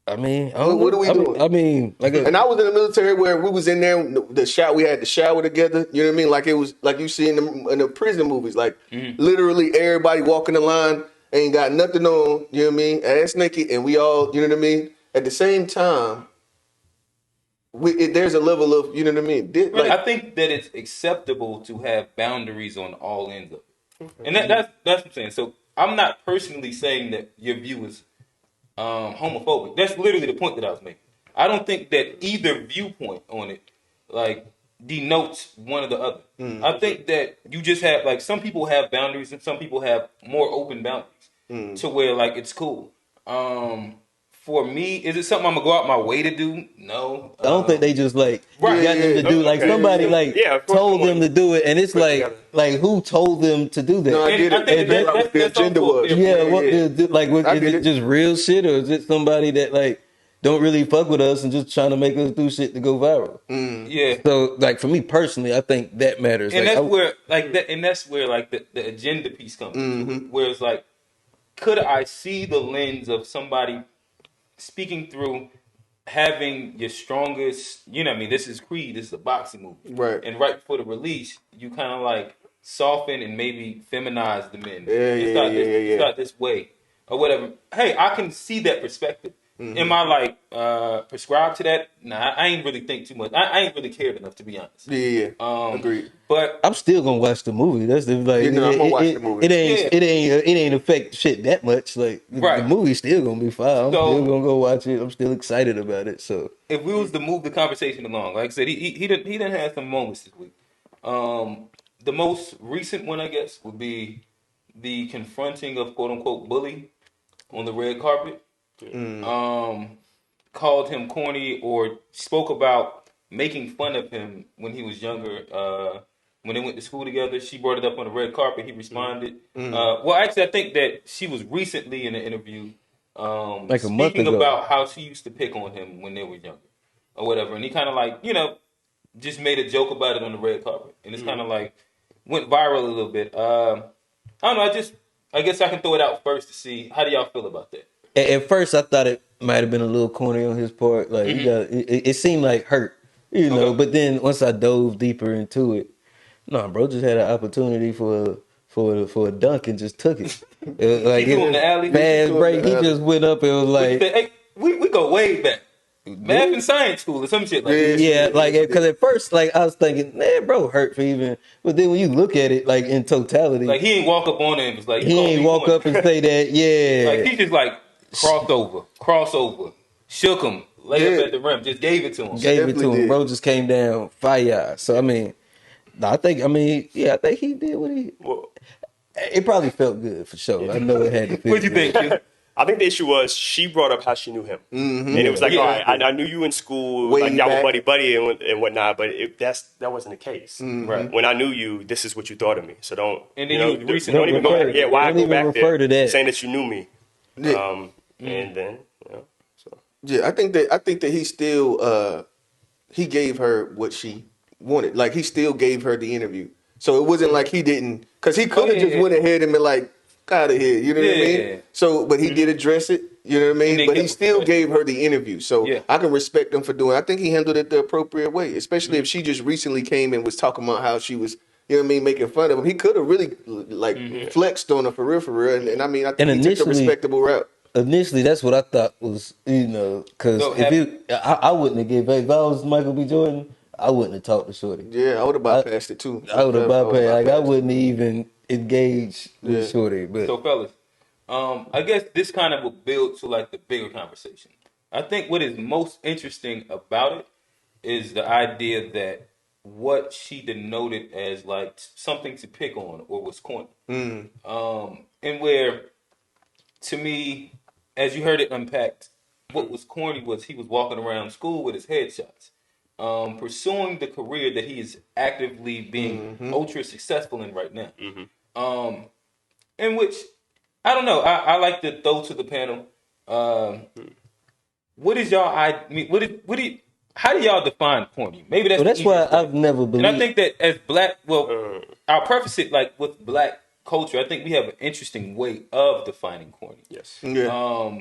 I mean, I don't What know. are we doing? I mean, like a, And I was in the military where we was in there. The shower. We had the shower together. You know what I mean? Like it was like you see in the prison movies. Like literally everybody walking the line ain't got nothing on. You know what I mean? Ass naked, and we all. You know what I mean? At the same time, there's a level of you know what I mean. Right. Like I think that it's acceptable to have boundaries on all ends of it, and that's what I'm saying. So I'm not personally saying that your view is homophobic. That's literally the point that I was making. I don't think that either viewpoint on it like denotes one or the other. I think that you just have like some people have boundaries and some people have more open boundaries to where like it's cool. For me, is it something I'm gonna go out my way to do? No. I don't think they just like Right. got them to do like Okay. somebody like Yeah, of course told them someone to do it, and it's put it like together. who told them to do that? no, I And get I it. think And that- that's what the that's agenda also was. fair. Yeah, Yeah, what yeah. like what I is get it it. just real shit or is it somebody that like don't really fuck with us and just trying to make us do shit to go viral. Yeah. So like for me personally, I think that matters. And Like that's where like that and that's where like the agenda piece comes into it. Where it's like, could I see the lens of somebody speaking through having your strongest, you know what I mean, this is Creed, this is a boxing movie. Right. And right before the release, you kind of like soften and maybe feminize the men. Yeah. Start this way or whatever. Hey, I can see that perspective. Am I like prescribed to that? Nah, I ain't really think too much. I ain't really cared enough, to be honest. Yeah. Agreed. But I'm still gonna watch the movie. That's the like You know, I'm gonna watch the movie. Yeah. it ain't affect shit that much. Like the Right. movie's still gonna be fine. I'm still So gonna go watch it. I'm still excited about it. So if we was to move the conversation along, like I said, he done had some moments this week. The most recent one, I guess, would be the confronting of quote unquote bully on the red carpet. Called him corny or spoke about making fun of him when he was younger. When they went to school together, she brought it up on the red carpet. He responded. Well, actually, I think that she was recently in an interview like a month speaking ago. about how she used to pick on him when they were younger or whatever. And he kind of like, just made a joke about it on the red carpet. And it's kind of like went viral a little bit. I don't know. I guess I can throw it out first to see how do y'all feel about that. At first, I thought it might have been a little corny on his part. Like he got it seemed like hurt, know. Okay. But then once I dove deeper into it, no, bro, just had an opportunity for a dunk and just took it. It was like He threw him the alley. fast break. He just went up and was But you like, said, hey, we go way back. Math and science school or some shit like that. yeah, like because at first, like I was thinking, man, bro, hurt for even. But then when you look at it, like in totality, Like he ain't walk up on him and was like, he ain't walk up and say that. Yeah, like he just like crossover, shook him, lay up at the rim, just gave it to him. gave it to definitely him. did. Bro just came down fire. So I mean, I think he did what he. Well, It probably felt good for sure. I know it had to feel. What'd you good. think, Q? I think the issue was she brought up how she knew him, and it was like, Yeah. all right, I knew you in school, Way like y'all back. were buddy and whatnot, but that wasn't the case. Right. When I knew you, this is what you thought of me. So don't, And then you you know, recently- don't even go. refer- Yeah, why don't go even back refer there to that. saying that you knew me? Yeah. And then, so Yeah, I think that he still he gave her what she wanted. Like he still gave her the interview. So it wasn't like he didn't, because he could have just yeah. went ahead and been like, out of here. You know what I Yeah. mean? So, but he did address it. You know what I And they mean? But he kept still pushing. gave her the interview. So Yeah. I can respect him for doing. I think he handled it the appropriate way, especially if she just recently came and was talking about how she was, you know what I mean, making fun of him. He could have really like flexed on her for real. And I mean, I think And he took a initially- respectable route. Initially, that's what I thought was, because So I wouldn't have given. If I was Michael B. Jordan, I wouldn't have talked to Shorty. Yeah, I would have bypassed it too. I would have bypassed. Like I it. wouldn't even engage with Yeah. Shorty. But So, fellas, I guess this kind of will build to like the bigger conversation. I think what is most interesting about it is the idea that what she denoted as like something to pick on or was corny. And where, to me, as you heard it unpacked, what was corny was he was walking around school with his headshots, pursuing the career that he is actively being ultra successful in right now. In which, I don't know, I like to throw to the panel. What is y'all? I mean, how do y'all define corny? Maybe that's so that's the why easiest way. I've never And believed. I think that as black, I'll preface it like with black culture. I think we have an interesting way of defining corny. yes. Yeah.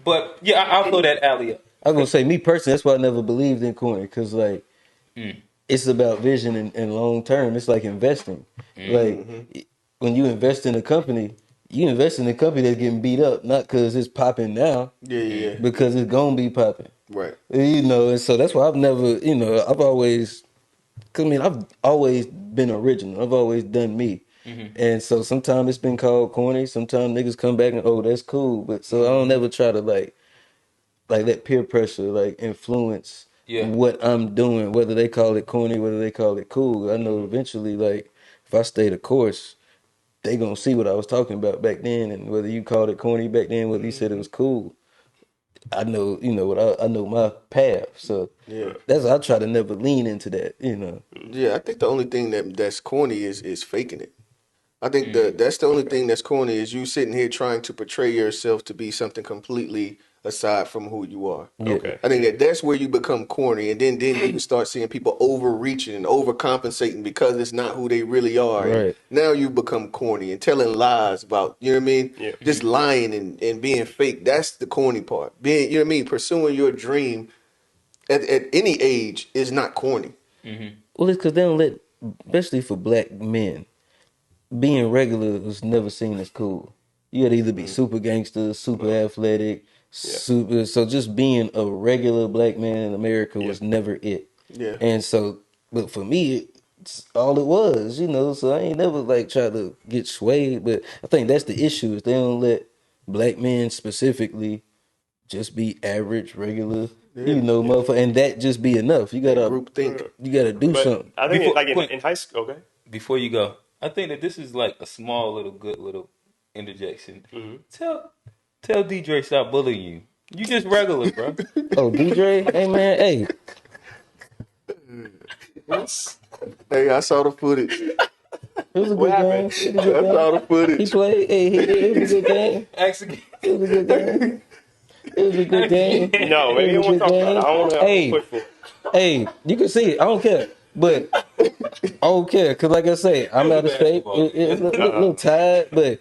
But yeah, I'll throw that alley up. I was gonna say, me personally, that's why I never believed in corny, because like it's about vision and long term. It's like investing. Like when you invest in a company, you invest in a company that's getting beat up, not because it's popping now, Yeah. because it's gonna be popping. Right. And so that's why I've never, I've always, cause I mean, I've always been original. I've always done me. And so sometimes it's been called corny. Sometimes niggas come back and, oh, that's cool. But so I don't ever try to like let peer pressure like influence Yeah. what I'm doing, whether they call it corny, whether they call it cool. I know eventually, like, if I stay the course, they gonna see what I was talking about back then, and whether you called it corny back then, whether you said it was cool. I know, what I know my path. So Yeah. that's I try to never lean into that, Yeah, I think the only thing that's corny is faking it. I think that's the only thing that's corny is you sitting here trying to portray yourself to be something completely aside from who you are. Yeah. Okay. I think that's where you become corny, and then you can start seeing people overreaching and overcompensating because it's not who they really are, and Right. now you become corny and telling lies about, you know what I mean? Yeah. Just lying and being fake. That's the corny part. Being, you know what I mean, pursuing your dream at any age is not corny. Well, it's because they don't let, especially for black men, being regular was never seen as cool. You had to either be super gangster, super Well, athletic, yeah. super. So just being a regular black man in America Yeah. was never it. Yeah. And so, but for me, it's all it was, you know. So I ain't never like try to get swayed. But I think that's the issue is they don't let black men specifically just be average, regular, Yeah. you know, motherfucker, and that just be enough. That group think. You gotta do But something. I think Before like Quinn, in high school. Okay. before you go, I think that this is like a small little good little interjection. Tell DJ stop bullying you. You just regular, bro. Oh, DJ, hey man, hey, Hey, I saw the footage. it was a What good game. happened? It was a good I saw game. the He footage. played. Hey, it was a good game. Ask again. It was a good game. It was a good game. No, It maybe you was a don't want good to talk about it. game. I don't want to Hey, push for it. hey, you can see it. I don't care, but I don't care because, like I say, I'm It out was of a shape. basketball It's a game. little tired, but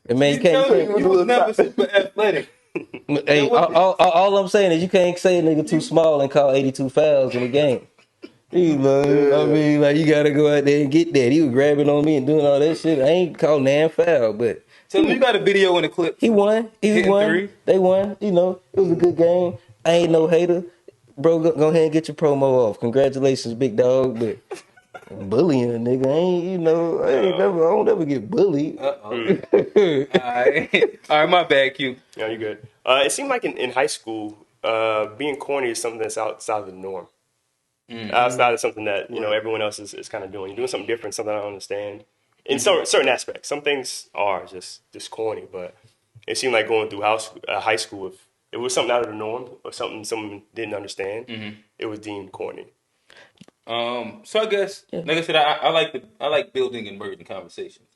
man, you You can't. tell me was you a was little never tight. super athletic. Hey, That was all I'm saying is you can't say a nigga too small and call 82 fouls in a game. You know, I Yeah. mean, like you gotta go out there and get that. He was grabbing on me and doing all that shit. I ain't called nan foul, but tell me you got a video in the clip he won. He hitting won. three. They won. You know, it was a good game. I ain't no hater, bro. Go ahead and get your promo off. Congratulations, big dog. But bullying a nigga, I ain't. You know, I ain't never. I don't ever get bullied. Uh-oh. All right. All right, my bad, Q. No, you're good. It seemed like in high school, being corny is something that's outside of the norm. Outside of something that Right. everyone else is kind of doing. You're doing something different, something I don't understand. In certain aspects, some things are just corny, but it seemed like going through high school, if it was something out of the norm or something someone didn't understand, it was deemed corny. So I guess, like I said, I like building and merging conversations.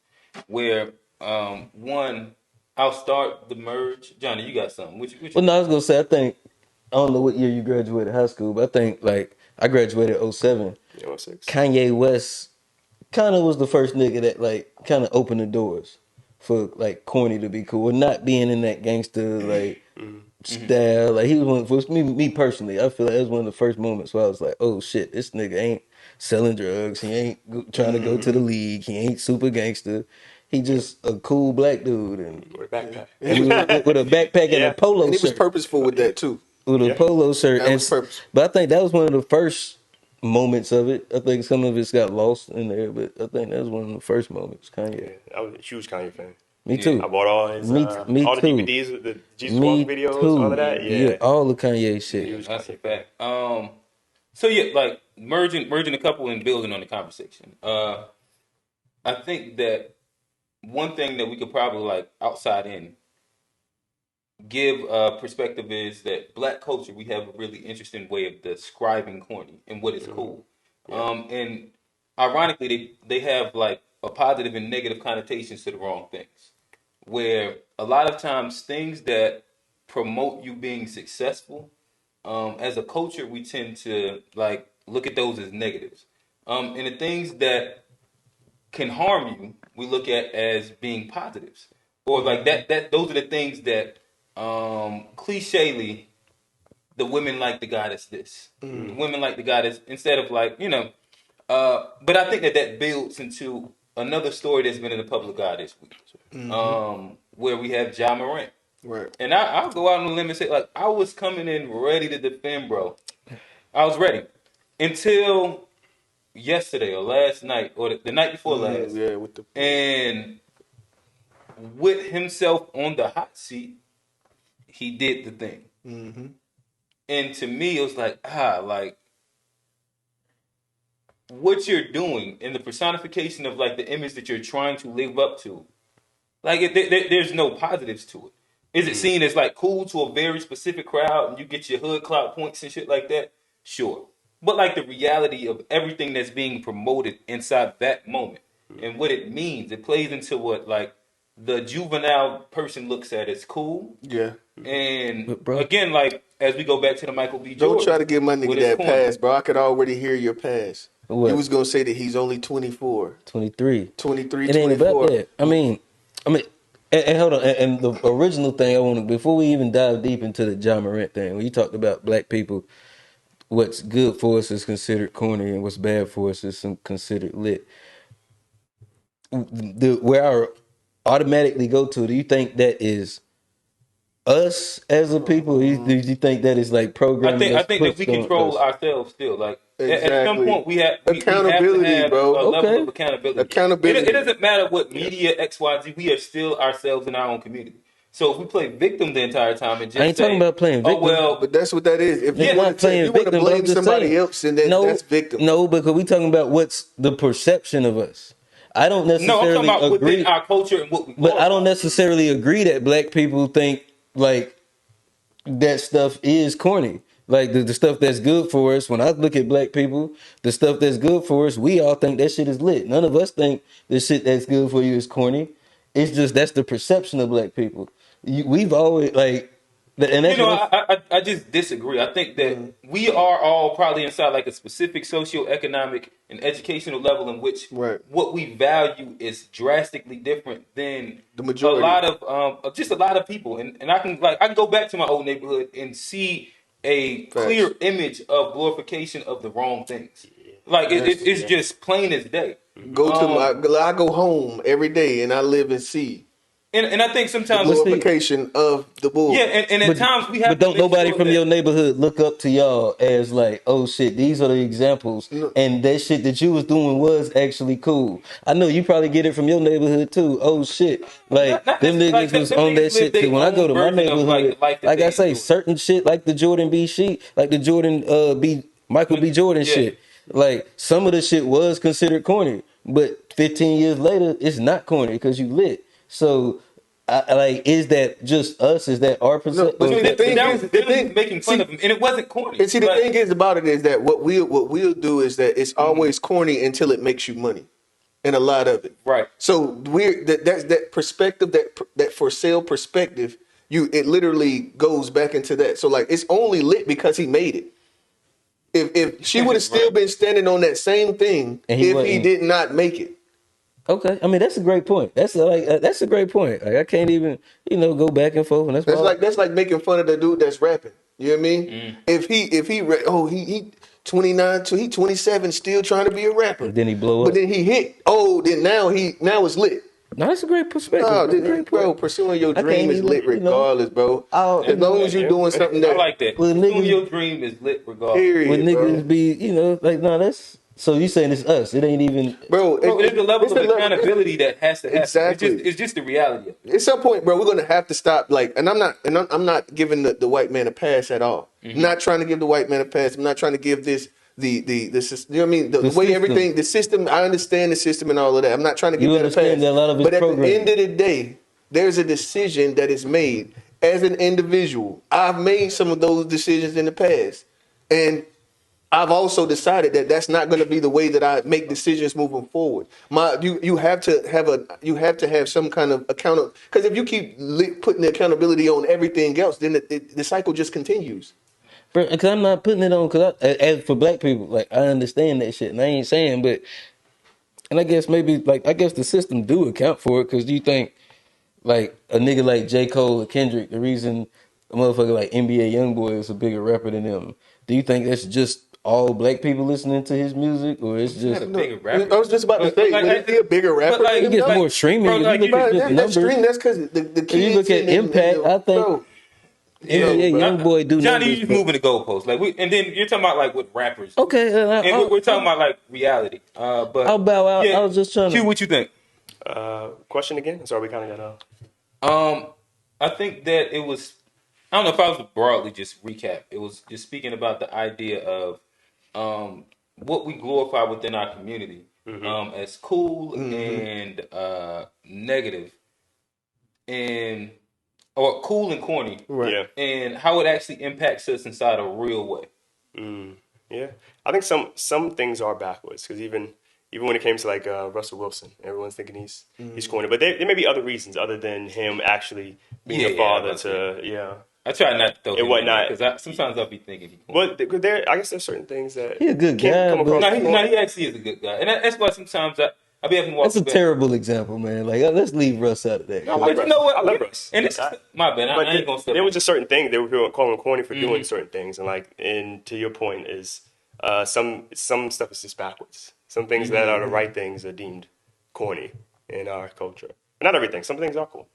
Where one, I'll start the merge. Johnny, you got something? Which Well, no, I was gonna say. I think I don't know what year you graduated high school, but I think like I graduated '07. You know, 6. Kanye West kind of was the first nigga that like kind of opened the doors for like corny to be cool, not being in that gangster like style. Like he was one for me personally. I feel like that was one of the first moments where I was like, oh shit, this nigga ain't selling drugs. He ain't trying to go to the league. He ain't super gangster. He just a cool black dude and With a backpack. with a backpack and a Yeah. polo And he was shirt. purposeful with that too. With a Yeah. polo shirt, That was purposeful. but I think that was one of the first moments of it. I think some of it's got lost in there, but I think that was one of the first moments. Yeah, Kanye, I was a huge Kanye fan. me Yeah. I too, bought all his me all the too, DVDs, the Jesus Walk me videos, all of too. that. Yeah, Yeah, all the Kanye Yeah, shit. that's a fact. So yeah, like merging a couple and building on the conversation. I think that one thing that we could probably like outside in give perspective is that black culture we have a really interesting way of describing corny and what is cool. And ironically, they have like a positive and negative connotations to the wrong things. Where a lot of times things that promote you being successful, as a culture, we tend to like look at those as negatives. And the things that can harm you, we look at as being positives, or like that. Those are the things that, clichely, the women like the guy that's this. The women like the guy that's instead of like But I think that that builds into another story that's been in the public eye this week, where we have Ja Morant. Right. And I'll go out on a limb and say, like, I was coming in ready to defend, bro. I was ready until yesterday or last night or the night before last. Yeah, with the And with himself on the hot seat, he did the thing. And to me, it was like what you're doing and the personification of like the image that you're trying to live up to. Like, there's no positives to it. Is it seen as like cool to a very specific crowd and you get your hood clout points and shit like that? Sure. But like the reality of everything that's being promoted inside that moment and what it means, it plays into what like the juvenile person looks at as cool. Yeah. And But bro, again, like as we go back to the Michael B. Don't try Jordan, to give my nigga what is that corny? pass, bro. I could already hear your pass. You what? was gonna say that he's only 24, 23. 23, It ain't about 24. that. I mean, and hold on. And the original thing I want to, before we even dive deep into the John Morant thing, when you talked about black people, what's good for us is considered corny, and what's bad for us is considered lit. Where I automatically go to, do you think that is us as a people? Do you think that is like programming I that's think that we pushed on control us? ourselves still. Like at some Exactly. point, we have to Accountability, have a bro. level Okay. of accountability. It Accountability. doesn't matter what media XYZ. We are still ourselves in our own community. So if we play victim the entire time and I just ain't talking say, about playing "Oh victim. But well," that's what that is. If you It's yeah, want not to, if you playing want to victim, but I'm blame just saying. somebody else, then that's victim. No, because we talking about what's the perception of us. I don't no, I'm talking necessarily about within agree, our culture and what we but I glorify. don't necessarily agree that black people think like that stuff is corny. Like the stuff that's good for us, when I look at black people, the stuff that's good for us, we all think that shit is lit. None of us think the shit that's good for you is corny. It's just that's the perception of black people. We've always like, and You that's know, what I just disagree. I think that we are all probably inside like a specific socioeconomic and educational level in which Right. what we value is drastically different than The a majority. lot of just a lot of people. And I can go back to my old neighborhood and see a Facts. clear image of glorification of the wrong things. Like That's it's just plain as day. go to my. Um, I go home every day and I live and see and I think the sometimes but see, glorification of the yeah, bull. and at But times we but have to don't make nobody sure from that your neighborhood look up to y'all as like, oh shit, these are the examples, No, and that shit that you was doing was actually cool. I know you probably get it from your neighborhood too. Oh shit, like not them necessarily like niggas was them on niggas that live shit too. their When I go own to my version of like neighborhood, the life that like I they say, enjoy. certain shit like the Jordan B shit, like the Jordan B Michael B Jordan Yeah, shit. Like some of the shit was considered corny, but 15 years later, it's not corny because you lit. So. Like, is that just us? Is that our no. percent? But see, the but thing that is, was them making fun of him, and it wasn't corny. and see, the thing Like is about it is that what we'll do is that it's mhm, always corny until it makes you money, and a lot of it. right, So that's that perspective, that for sale perspective. It literally goes back into that. So like it's only lit because he made it. If she would have still right. been standing on that same thing And he if he wasn't. did not make it. Okay, I mean that's a great point. That's a great point. Like I can't even go back and forth, and that's why. That's like making fun of the dude that's rapping. You know what I mean? Mm. He 29 to he 27 still trying to be a rapper. And then he blow But up. then he hit. Oh, then now it's lit. No, that's a great perspective. No, That's a great bro, point. pursuing your I dream can't is even lit regardless, bro. I'll As long as you're doing something I that like that. when Pursuing niggas your dream is lit regardless. when period, bro. niggas be like no, that's so you saying it's us. It ain't even Bro, Bro, there's a level it's of the level. accountability that has to happen. Exactly. It's just the reality of it. At some point, bro, we're gonna have to stop. Like, and I'm not giving the white man a pass at all. I'm not trying to give the white man a pass. I'm not trying to give this you know what I mean? The the way system. everything, the system. I understand the system and all of that. I'm not trying to give You that a understand pass. that a lot of it's But at the end programming. of the day, there's a decision that is made as an individual. I've made some of those decisions in the past, and I've also decided that that's not going to be the way that I make decisions moving forward. You have to have some kind of account, because if you keep putting the accountability on everything else, then the cycle just continues. Because I'm not putting it on. Because as for black people, like I understand that shit, and I ain't saying, but and I guess maybe like I guess the system do account for it. Because do you think like a nigga like J. Cole or Kendrick, the reason a motherfucker like NBA YoungBoy is a bigger rapper than them, do you think that's just all black people listening to his music, or it's He's not just a No, bigger I rapper, was just about to say, like, is he a bigger but rapper than like, he him gets though? more streaming? bro, If you like look you, at Bro, just that numbers, stream, that's because the if you look kids at and impact, I think bro, yeah, NBA bro. YoungBoy do Johnny, you numbers. just But moving the goalposts, like and then you're talking about like what rappers do, okay, and we're talking about like reality. I'll But bow out. yeah, I was just trying Q, to. what you think? Question again? Sorry, we kind of got off. I think that it was. I don't know if I was to broadly just recap. It was just speaking about the idea of what we glorify within our community as cool and negative, and or cool and corny, Right. Yeah. and how it actually impacts us inside a real way. Yeah, I think some things are backwards because even Even when it came to like Russell Wilson, everyone's thinking he's corny, but there may be other reasons other than him actually being a father to I try not to throw and him in there whatnot. because sometimes I'll be thinking he's corny. But there, I guess there's certain things that He a good can guy, come across. but No, he actually is a good guy, and that's why sometimes I be having to walk that's a back. terrible example, man. Like, let's leave Russ out of that. No, I like But you Russ. know what? I love Russ. And this is my bad. But I ain't gonna step there on was just certain things they were calling him corny for Mm-hmm. doing certain things, and like, and to your point is, some stuff is just backwards. Some things that are the right things are deemed corny in our culture. But not everything. Some things are cool.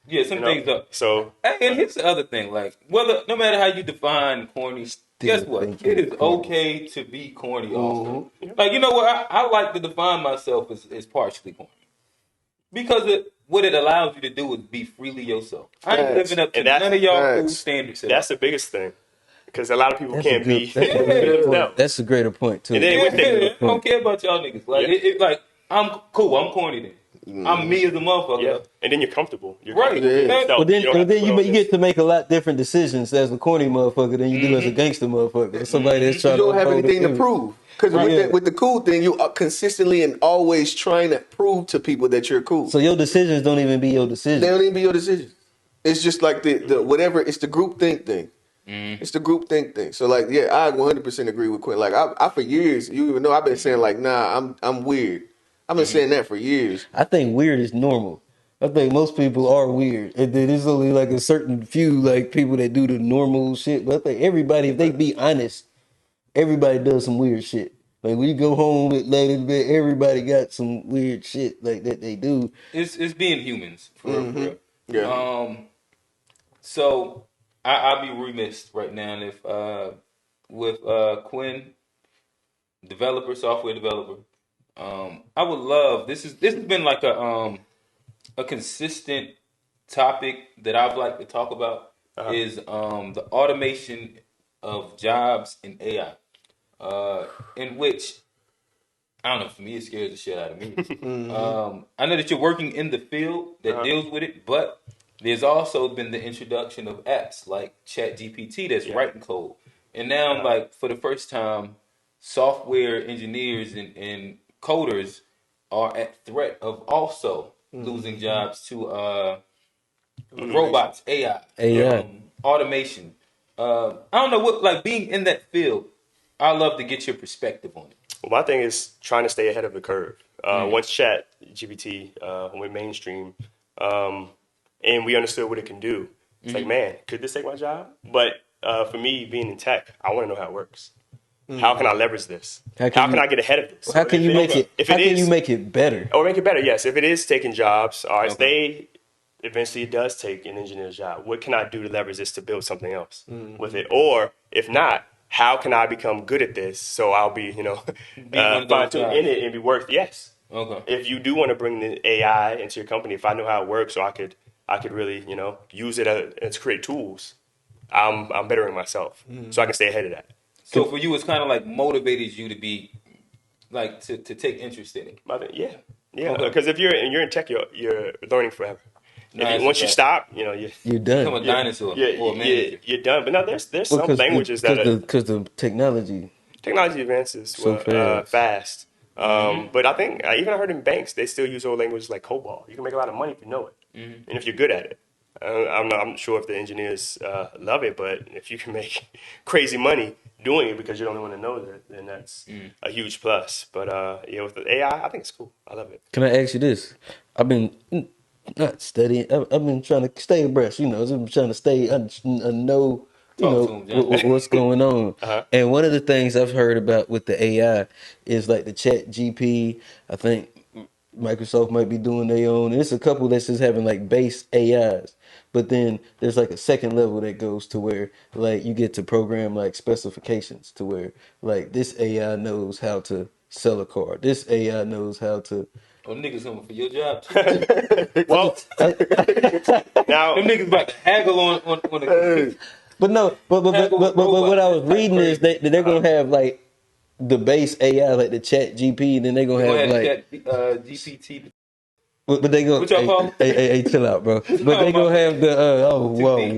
Yeah, some You know? things are. So Hey, and here's the other thing: like, no matter how you define corny, guess what? think It it's is corny. okay to be corny. Also, like you know what? I like to define myself as partially corny because what it allows you to do is be freely yourself. I ain't Facts. living up to And that's none of y'all cool facts. standards. that's the biggest thing, because a lot of people That's a can't good. be That's a greater point. themselves. That's a greater point too. And then with I don't care about y'all niggas. Like, Yeah. like I'm cool. I'm corny then. I'm me as a motherfucker. Yeah, and then you're comfortable. You're Right. comfortable being Yeah. yourself. But then, You don't have to put on you this. get to make a lot different decisions as a corny motherfucker than you do as a gangster motherfucker. Or somebody that's trying You to don't have uphold anything to image. prove. Because with the cool thing, you are consistently and always trying to prove to people that you're cool. So your decisions don't even be your decisions. They don't even be your decision. It's just like the whatever. It's the group think thing. It's the group think thing. So like, yeah, I 100% agree with Quinn. Like, I for years, you even know, I've been saying like, nah, I'm weird. I've been saying that for years. I think weird is normal. I think most people are weird, and then there's only like a certain few like people that do the normal shit. But I think everybody, if they be honest, everybody does some weird shit. Like when you go home at late in bed, everybody got some weird shit like that they do. It's being humans for real, for real. Yeah. So I'll be remiss right now if with Quinn, software developer. I would love this has been like a consistent topic that I've liked to talk about is the automation of jobs in AI, in which I don't know, for me it scares the shit out of me. I know that you're working in the field that deals with it, but there's also been the introduction of apps like ChatGPT that's writing code. And now, like, for the first time, software engineers and coders are at threat of also losing jobs to robots, AI. automation. I don't know what, like, being in that field, I'd love to get your perspective on it. Well, my thing is trying to stay ahead of the curve. Once Chat GPT went mainstream, and we understood what it can do, it's like, man, could this take my job? But for me, being in tech, I want to know how it works. How can I leverage this? How can I get ahead of this? How can you make it? If How it can is, you make it better? or make it better? Yes. If it is taking jobs, all right, say eventually it does take an engineer's job. What can I do to leverage this to build something else with it? Or if not, how can I become good at this so I'll be, one of those fine-tuned in guys. it and be worth yes. Okay. If you do want to bring the AI into your company, if I know how it works, so I could really, use it to create tools, I'm bettering myself, so I can stay ahead of that. So for you, it's kind of like motivated you to be like to take interest in it. Yeah, yeah. Okay. Because if you're in tech, you're learning forever. Nice, Once you okay. stop, You're Become a done. dinosaur or a manager. you're done. But now there's some languages that because the technology technology advances So fast. But I think even I heard in banks they still use old languages like COBOL. You can make a lot of money if you know it, and if you're good at it. I'm sure if the engineers love it, but if you can make crazy money doing it because you're the only one that knows it, then that's a huge plus. But with the AI, I think it's cool. I love it. Can I ask you this? I've been not studying. I've been trying to stay abreast. I've been trying to stay know. Talk to him, John. What's going on. And one of the things I've heard about with the AI is like the Chat GP. I think Microsoft might be doing their own. And it's a couple that's just having like base AIs. But then there's like a second level that goes to where like you get to program like specifications to where like this AI knows how to sell a car. This AI knows how to. Oh, niggas coming for your job. Well, now Them niggas about to haggle on the. But no, but what I was reading is they're gonna have like the base AI like the Chat GP, and then they're gonna have like GPT. but they go What y'all call it? hey chill out, bro. But they gonna have the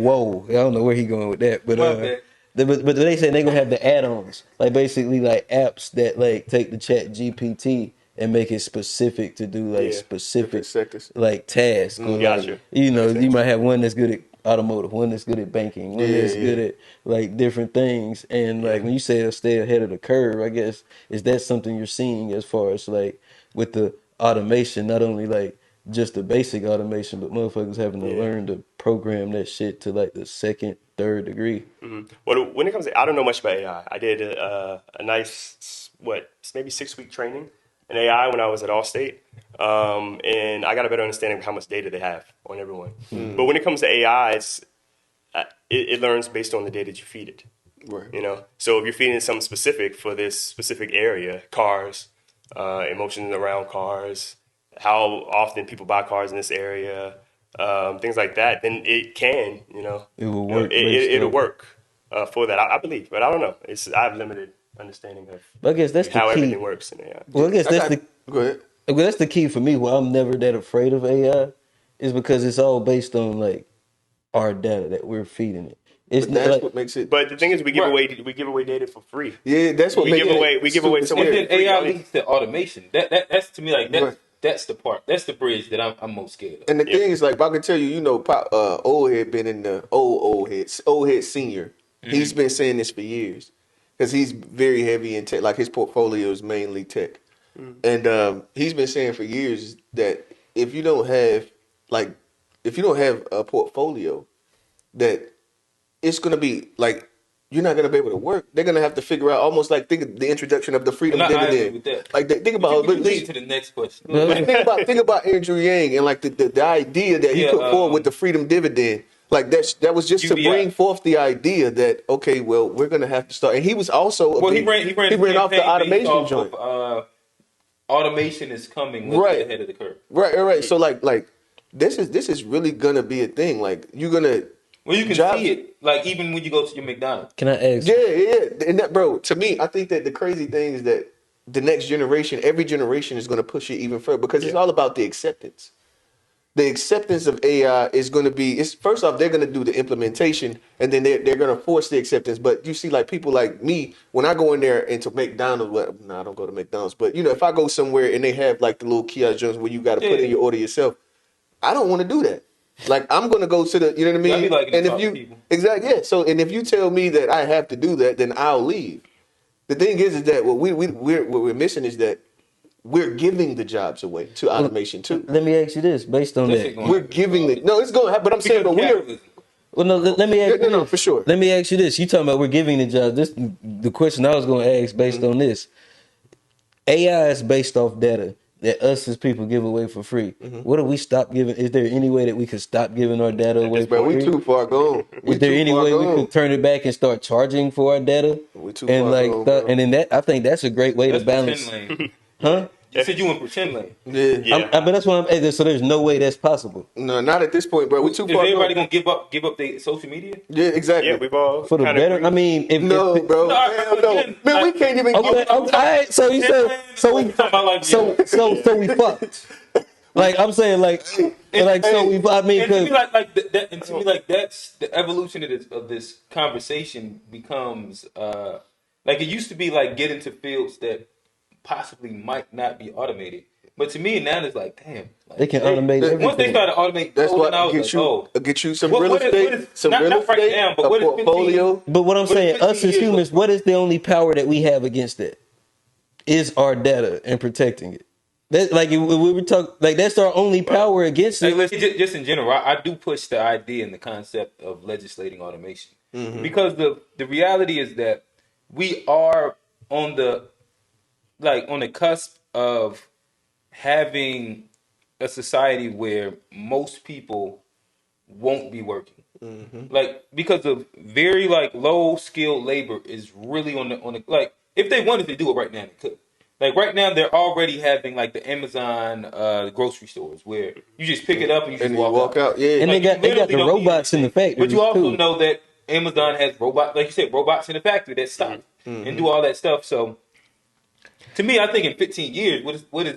whoa. I don't know where he going with that, but My bad. but they say they gonna have the add-ons like basically like apps that like take the Chat GPT and make it specific to do like Yeah, different specific sectors. like tasks or like Gotcha. you That know makes you sense. might have one that's good at automotive, one that's good at banking, one Yeah, that's yeah, good at like different things. And yeah. like when you say stay ahead of the curve, I guess is that something you're seeing as far as like with the automation, not only like just the basic automation, but motherfuckers having to Yeah. learn to program that shit to like the second, third degree. Well, when it comes to, I don't know much about AI. I did a nice, maybe 6 week training in AI when I was at Allstate. And I got a better understanding of how much data they have on everyone. But when it comes to AI, it learns based on the data that you feed it. Right. You know, so if you're feeding something specific for this specific area, cars, emotions around cars, how often people buy cars in this area, things like that, then it can, It will work based it'll on. work for that. I believe, but I don't know. I have limited understanding of But I guess that's the how everything key. works in AI. Well, I guess I that's got. the Go ahead. well, that's the key for me. Why I'm never that afraid of AI is because it's all based on like our data that we're feeding it. It's But that's like what makes it. But the thing is, Right. we give away data for free. Yeah, that's what We makes give it away super so much And scary. then for free. AI I mean, leads to automation. That's to me like Right. that's the part. That's the bridge that I'm most scared of. And the yeah. thing is, like, I can tell you, Pop, old head been in the old head senior. He's been saying this for years because he's very heavy in tech. Like his portfolio is mainly tech, and he's been saying for years that if you don't have like if you don't have a portfolio, that it's gonna be like you're not gonna be able to work. They're gonna have to figure out almost like think of the introduction of the And freedom I agree dividend. with that. Like think But about you lead to the next question. well, but think about Andrew Yang and like the idea that he Yeah, put forward with the freedom dividend. Like that was just to UBI. bring forth the idea that okay, well, we're gonna have to start. And he was also Well, he ran he his ran off the campaign based automation off joint. of automation is coming. Let's get Right. ahead of the curve. Right. So like this is really gonna be a thing. Like you're gonna Well, you can jobs. see it, like even when you go to your McDonald's. can I ask? Yeah. And that, bro, to me, I think that the crazy thing is that the next generation, every generation is going to push it even further because it's all about the acceptance. The acceptance of AI is going to be, it's first off, they're going to do the implementation and then they're going to force the acceptance. But you see, like people like me, when I go in there into McDonald's, well, no, I don't go to McDonald's, but if I go somewhere and they have like the little kiosk joints where you got to put in Yeah. your order yourself, I don't want to do that. Like I'm gonna go to the, you know what I Yeah, I mean? be liking to And if talk to you people. exactly yeah, so and if you tell me that I have to do that, then I'll leave. The thing is that what we're missing is that we're giving the jobs away to automation too. Let me ask you this, based on That shit that. going We're happen giving it. regardless. No, it's going to happen. But I'm saying, Because but we're capitalism. Well, no, let me ask you no, this. for sure. Let me ask you this. You talking about we're giving the job. This the question I was going to ask based on this. AI is based off data that us as people give away for free. What if we stop giving? Is there any way that we could stop giving our data At away this for Bro, we free? too far gone. Is We there too any far way we gone. could turn it back and start charging for our data? We too And far like, gone, bro. and then that I think that's a great way to That's pretend balance, lane. huh? You said you in pretend lane. Yeah. Yeah. But that's why I'm. So there's no way that's possible No, not at this point, bro. We Is too far everybody gone. gonna give up their social media? Yeah, Yeah, exactly. we've all for the kind of better. I agreed. mean, No, if bro. No, Hell no. again, Man, we like, can't even okay, get all right. So you pretend said lane, so we we talking about like so we fucked. Like I'm saying, like so we. I mean, and to me, because and to me, like that's the evolution of this conversation becomes like it used to be like get into fields that possibly might not be automated, but to me now it's like damn, they like can automate once they everything. started automating That's coding, what I was like, oh, get you some what real is estate, some real not right estate, now, but a what is 15 portfolio. But what I'm what is saying, us 15 as years humans, look what is the only power that we have against that? Is our data and protecting it. That like we were talking, like that's our only power against Hey, it. listen, just in general, I do push the idea and the concept of legislating automation because the reality is that we are on the on the cusp of having a society where most people won't be working. Like because of very like low skilled labor is really on the like if they wanted to do it right now they could. Like right now they're already having like the Amazon grocery stores where you just pick it up and you And just then you walk walk out. out. Yeah. And Like you they got literally the don't need robots in the anything. But you factories also too. know that Amazon has robots, like you said, robots in the factory that stop and do all that stuff. So to me, I think in 15 years, what is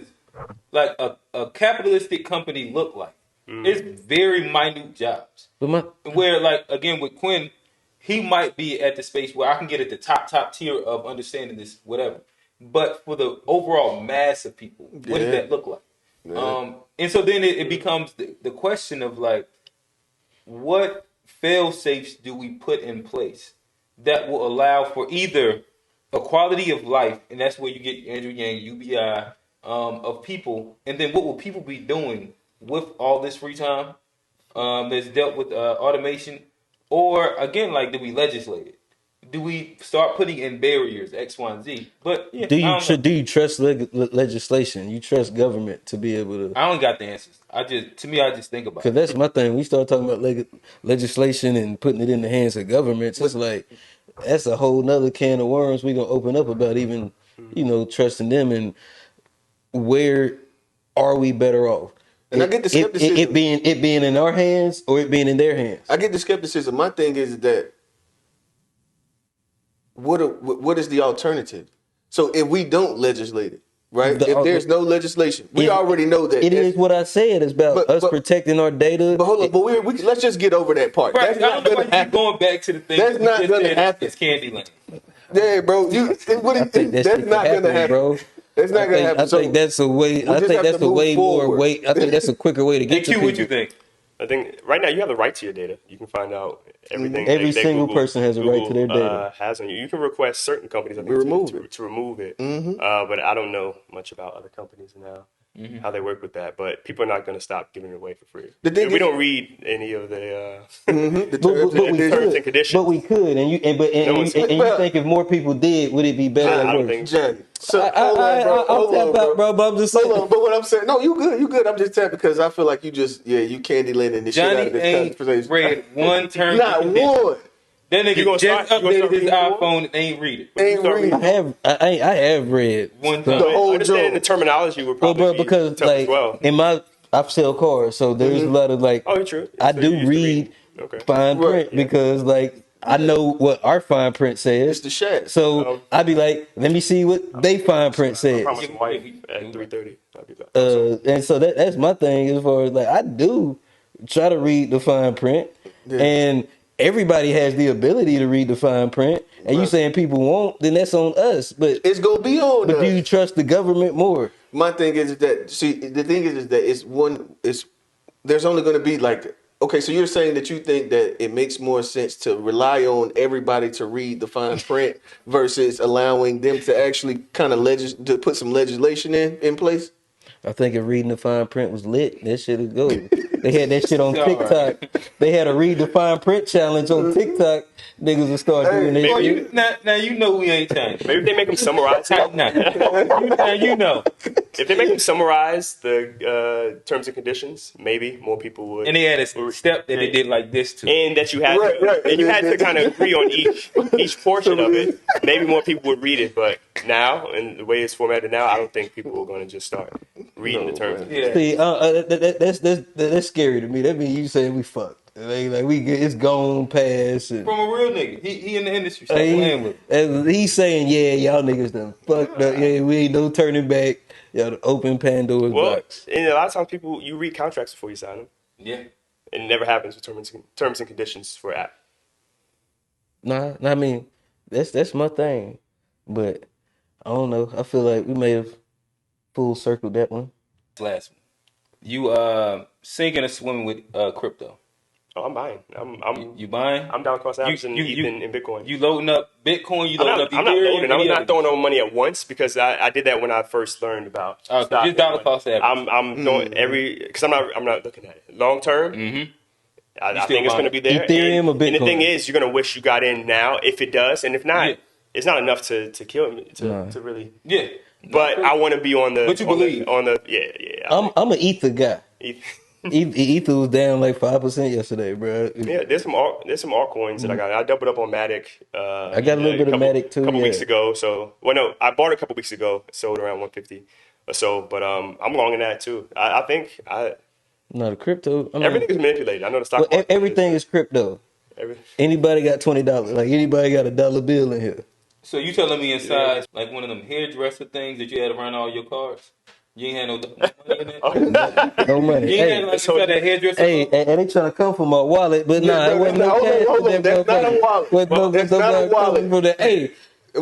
like a capitalistic company look like? It's very minute jobs. But my Where like again with Quinn, he might be at the space where I can get at the top tier of understanding this whatever. but for the overall mass of people, what does Yeah. that look like? Yeah. And so then it becomes the question of like, what fail safes do we put in place that will allow for either a quality of life, and that's where you get Andrew Yang, UBI, of people, and then what will people be doing with all this free time that's dealt with automation, or again, like, do we legislate it? Do we start putting in barriers X, Y, and Z? But yeah, I don't know. Do you trust legislation? You trust government to be able to? I don't got the answers. I just think about Because it. that's my thing. We start talking about legislation and putting it in the hands of governments. It's like that's a whole nother can of worms we gonna open up about even trusting them, and where are we better off? And I get the skepticism. It being in our hands or it being in their hands. I get the skepticism. My thing is that what is the alternative? So if we don't legislate it, right? If there's no legislation, we already know that it is what I said. It's about us protecting our data. But hold on, but we let's just get over that part. Right, That's not going to happen. Going back to the thing. That's not going to happen. It's Candyland. Yeah, bro. That's not going to happen, bro. That's not going to happen. I think that's a way. I think that's a way more way. I think that's a quicker way to get to people. What you think? I think right now you have the right to your data. You can find out everything. Every single person has a right to their data. Has on you. You can request certain companies to remove it. But I don't know much about other companies now, how they work with that. But people are not going to stop giving it away for free. We don't read any of the terms and conditions. But we could, and you think if more people did, would it be better? I don't think so. So I'll tap out, bro. But I'm just saying. Hold on, but what I'm saying, no, you good. I'm just tapping because I feel like you Candylanding the shit out of this conversation. Read one term. Not one. That nigga just updated his iPhone and ain't read it. I have read one time. The whole understand the terminology would probably be because tough like as well. in my I sell cars, so there's a lot of like. Oh, true. I do read fine print because like. I know what our fine print says. It's the shit. So I'd be like, let me see what they fine print says. I promise my wife at 3:30. I'll be back. And so that's my thing as far as like I do try to read the fine print, and everybody has the ability to read the fine print. And you saying people won't, then that's on us. But it's gonna be on us. But do you trust the government more? My thing is that the thing is that there's only gonna be like. Okay, so you're saying that you think that it makes more sense to rely on everybody to read the fine print versus allowing them to actually kind of to put some legislation in place? I think if reading the fine print was lit, that shit would go. They had that shit on TikTok. They had a read the fine print challenge on TikTok. Niggas will start doing that. Now you know we ain't changed. Maybe if they make them summarize it. Now you know. If they make them summarize the terms and conditions, maybe more people would. And they had a step that they did like this too. And that you had to kind of agree on each portion of it. Maybe more people would read it, but now, and the way it's formatted now, I don't think people are going to just start reading the terms. Yeah. See, that's scary to me. That means you saying we fucked. Like it's gone past. From a real nigga. He in the industry. Stop playing with it. He's saying, yeah, y'all niggas done fucked up. Yeah, we ain't no turning back. Y'all open Pandora's box. And a lot of times you read contracts before you sign them. Yeah. And it never happens with terms and conditions for app. Nah, I mean, that's my thing. But I don't know. I feel like we may have full circled that one. Last one. You sinking or swimming with crypto? Oh, I'm buying. You buying? I'm down cost averaging Ethan and Bitcoin. You loading up Bitcoin? You loading up Ethereum? I'm not loading. I'm not throwing on money at once because I did that when I first learned about stock. Just dollar cost average. I'm doing because I'm not looking at it long term. Mm-hmm. I think it's going to be there. Ethereum or Bitcoin? And the thing is, you're going to wish you got in now if it does, and if not, it's not enough to kill me to really. Yeah. But I want to be on the. But you believe on the yeah. I'm an Ether guy. Ether was down like 5% yesterday, bro. Yeah, there's some altcoins that I got. I doubled up on Matic. I got a little bit of Matic too. A couple weeks ago. So, I bought it a couple weeks ago. It sold around 150 or so. But I'm long in that too. I think No, the crypto. Everything is manipulated. I know the stock market. Everything is crypto. Anybody got $20? Like anybody got a dollar bill in here? So you telling me inside like one of them hairdresser things that you had around all your cars? You ain't had no money in that? No money. You ain't had like that hairdresser. Hey, and they trying to come from my wallet, but nah, it wasn't no cash. That's not a wallet. That's not a wallet. Hey,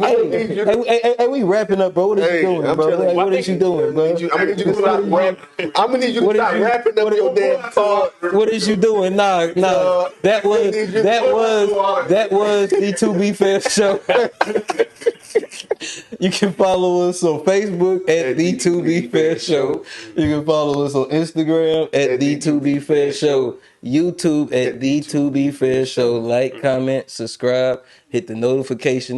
Hey, we wrapping up, bro. What is you doing, I'm bro? telling you, What is you doing, bro? I'm gonna need you to stop rapping. I'm gonna need you to stop wrapping up your damn thought. What is you doing? Nah. That was the To Be Fair show. You can follow us on Facebook at the To Be Fair Show. You can follow us on Instagram at the To Be Fair Show. YouTube at the To Be Fair Show. Like, comment, subscribe, hit the notification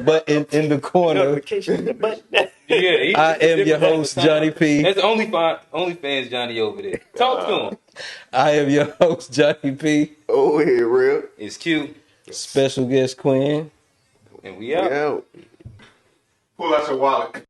button in the corner. Notification button. Yeah, I am your host, Johnny P. That's OnlyFans Johnny over there. Talk to him. I am your host, Johnny P. Oh, here, real. It's Q, Special guest Quinn. and we out. Yeah. Pull out your wallet.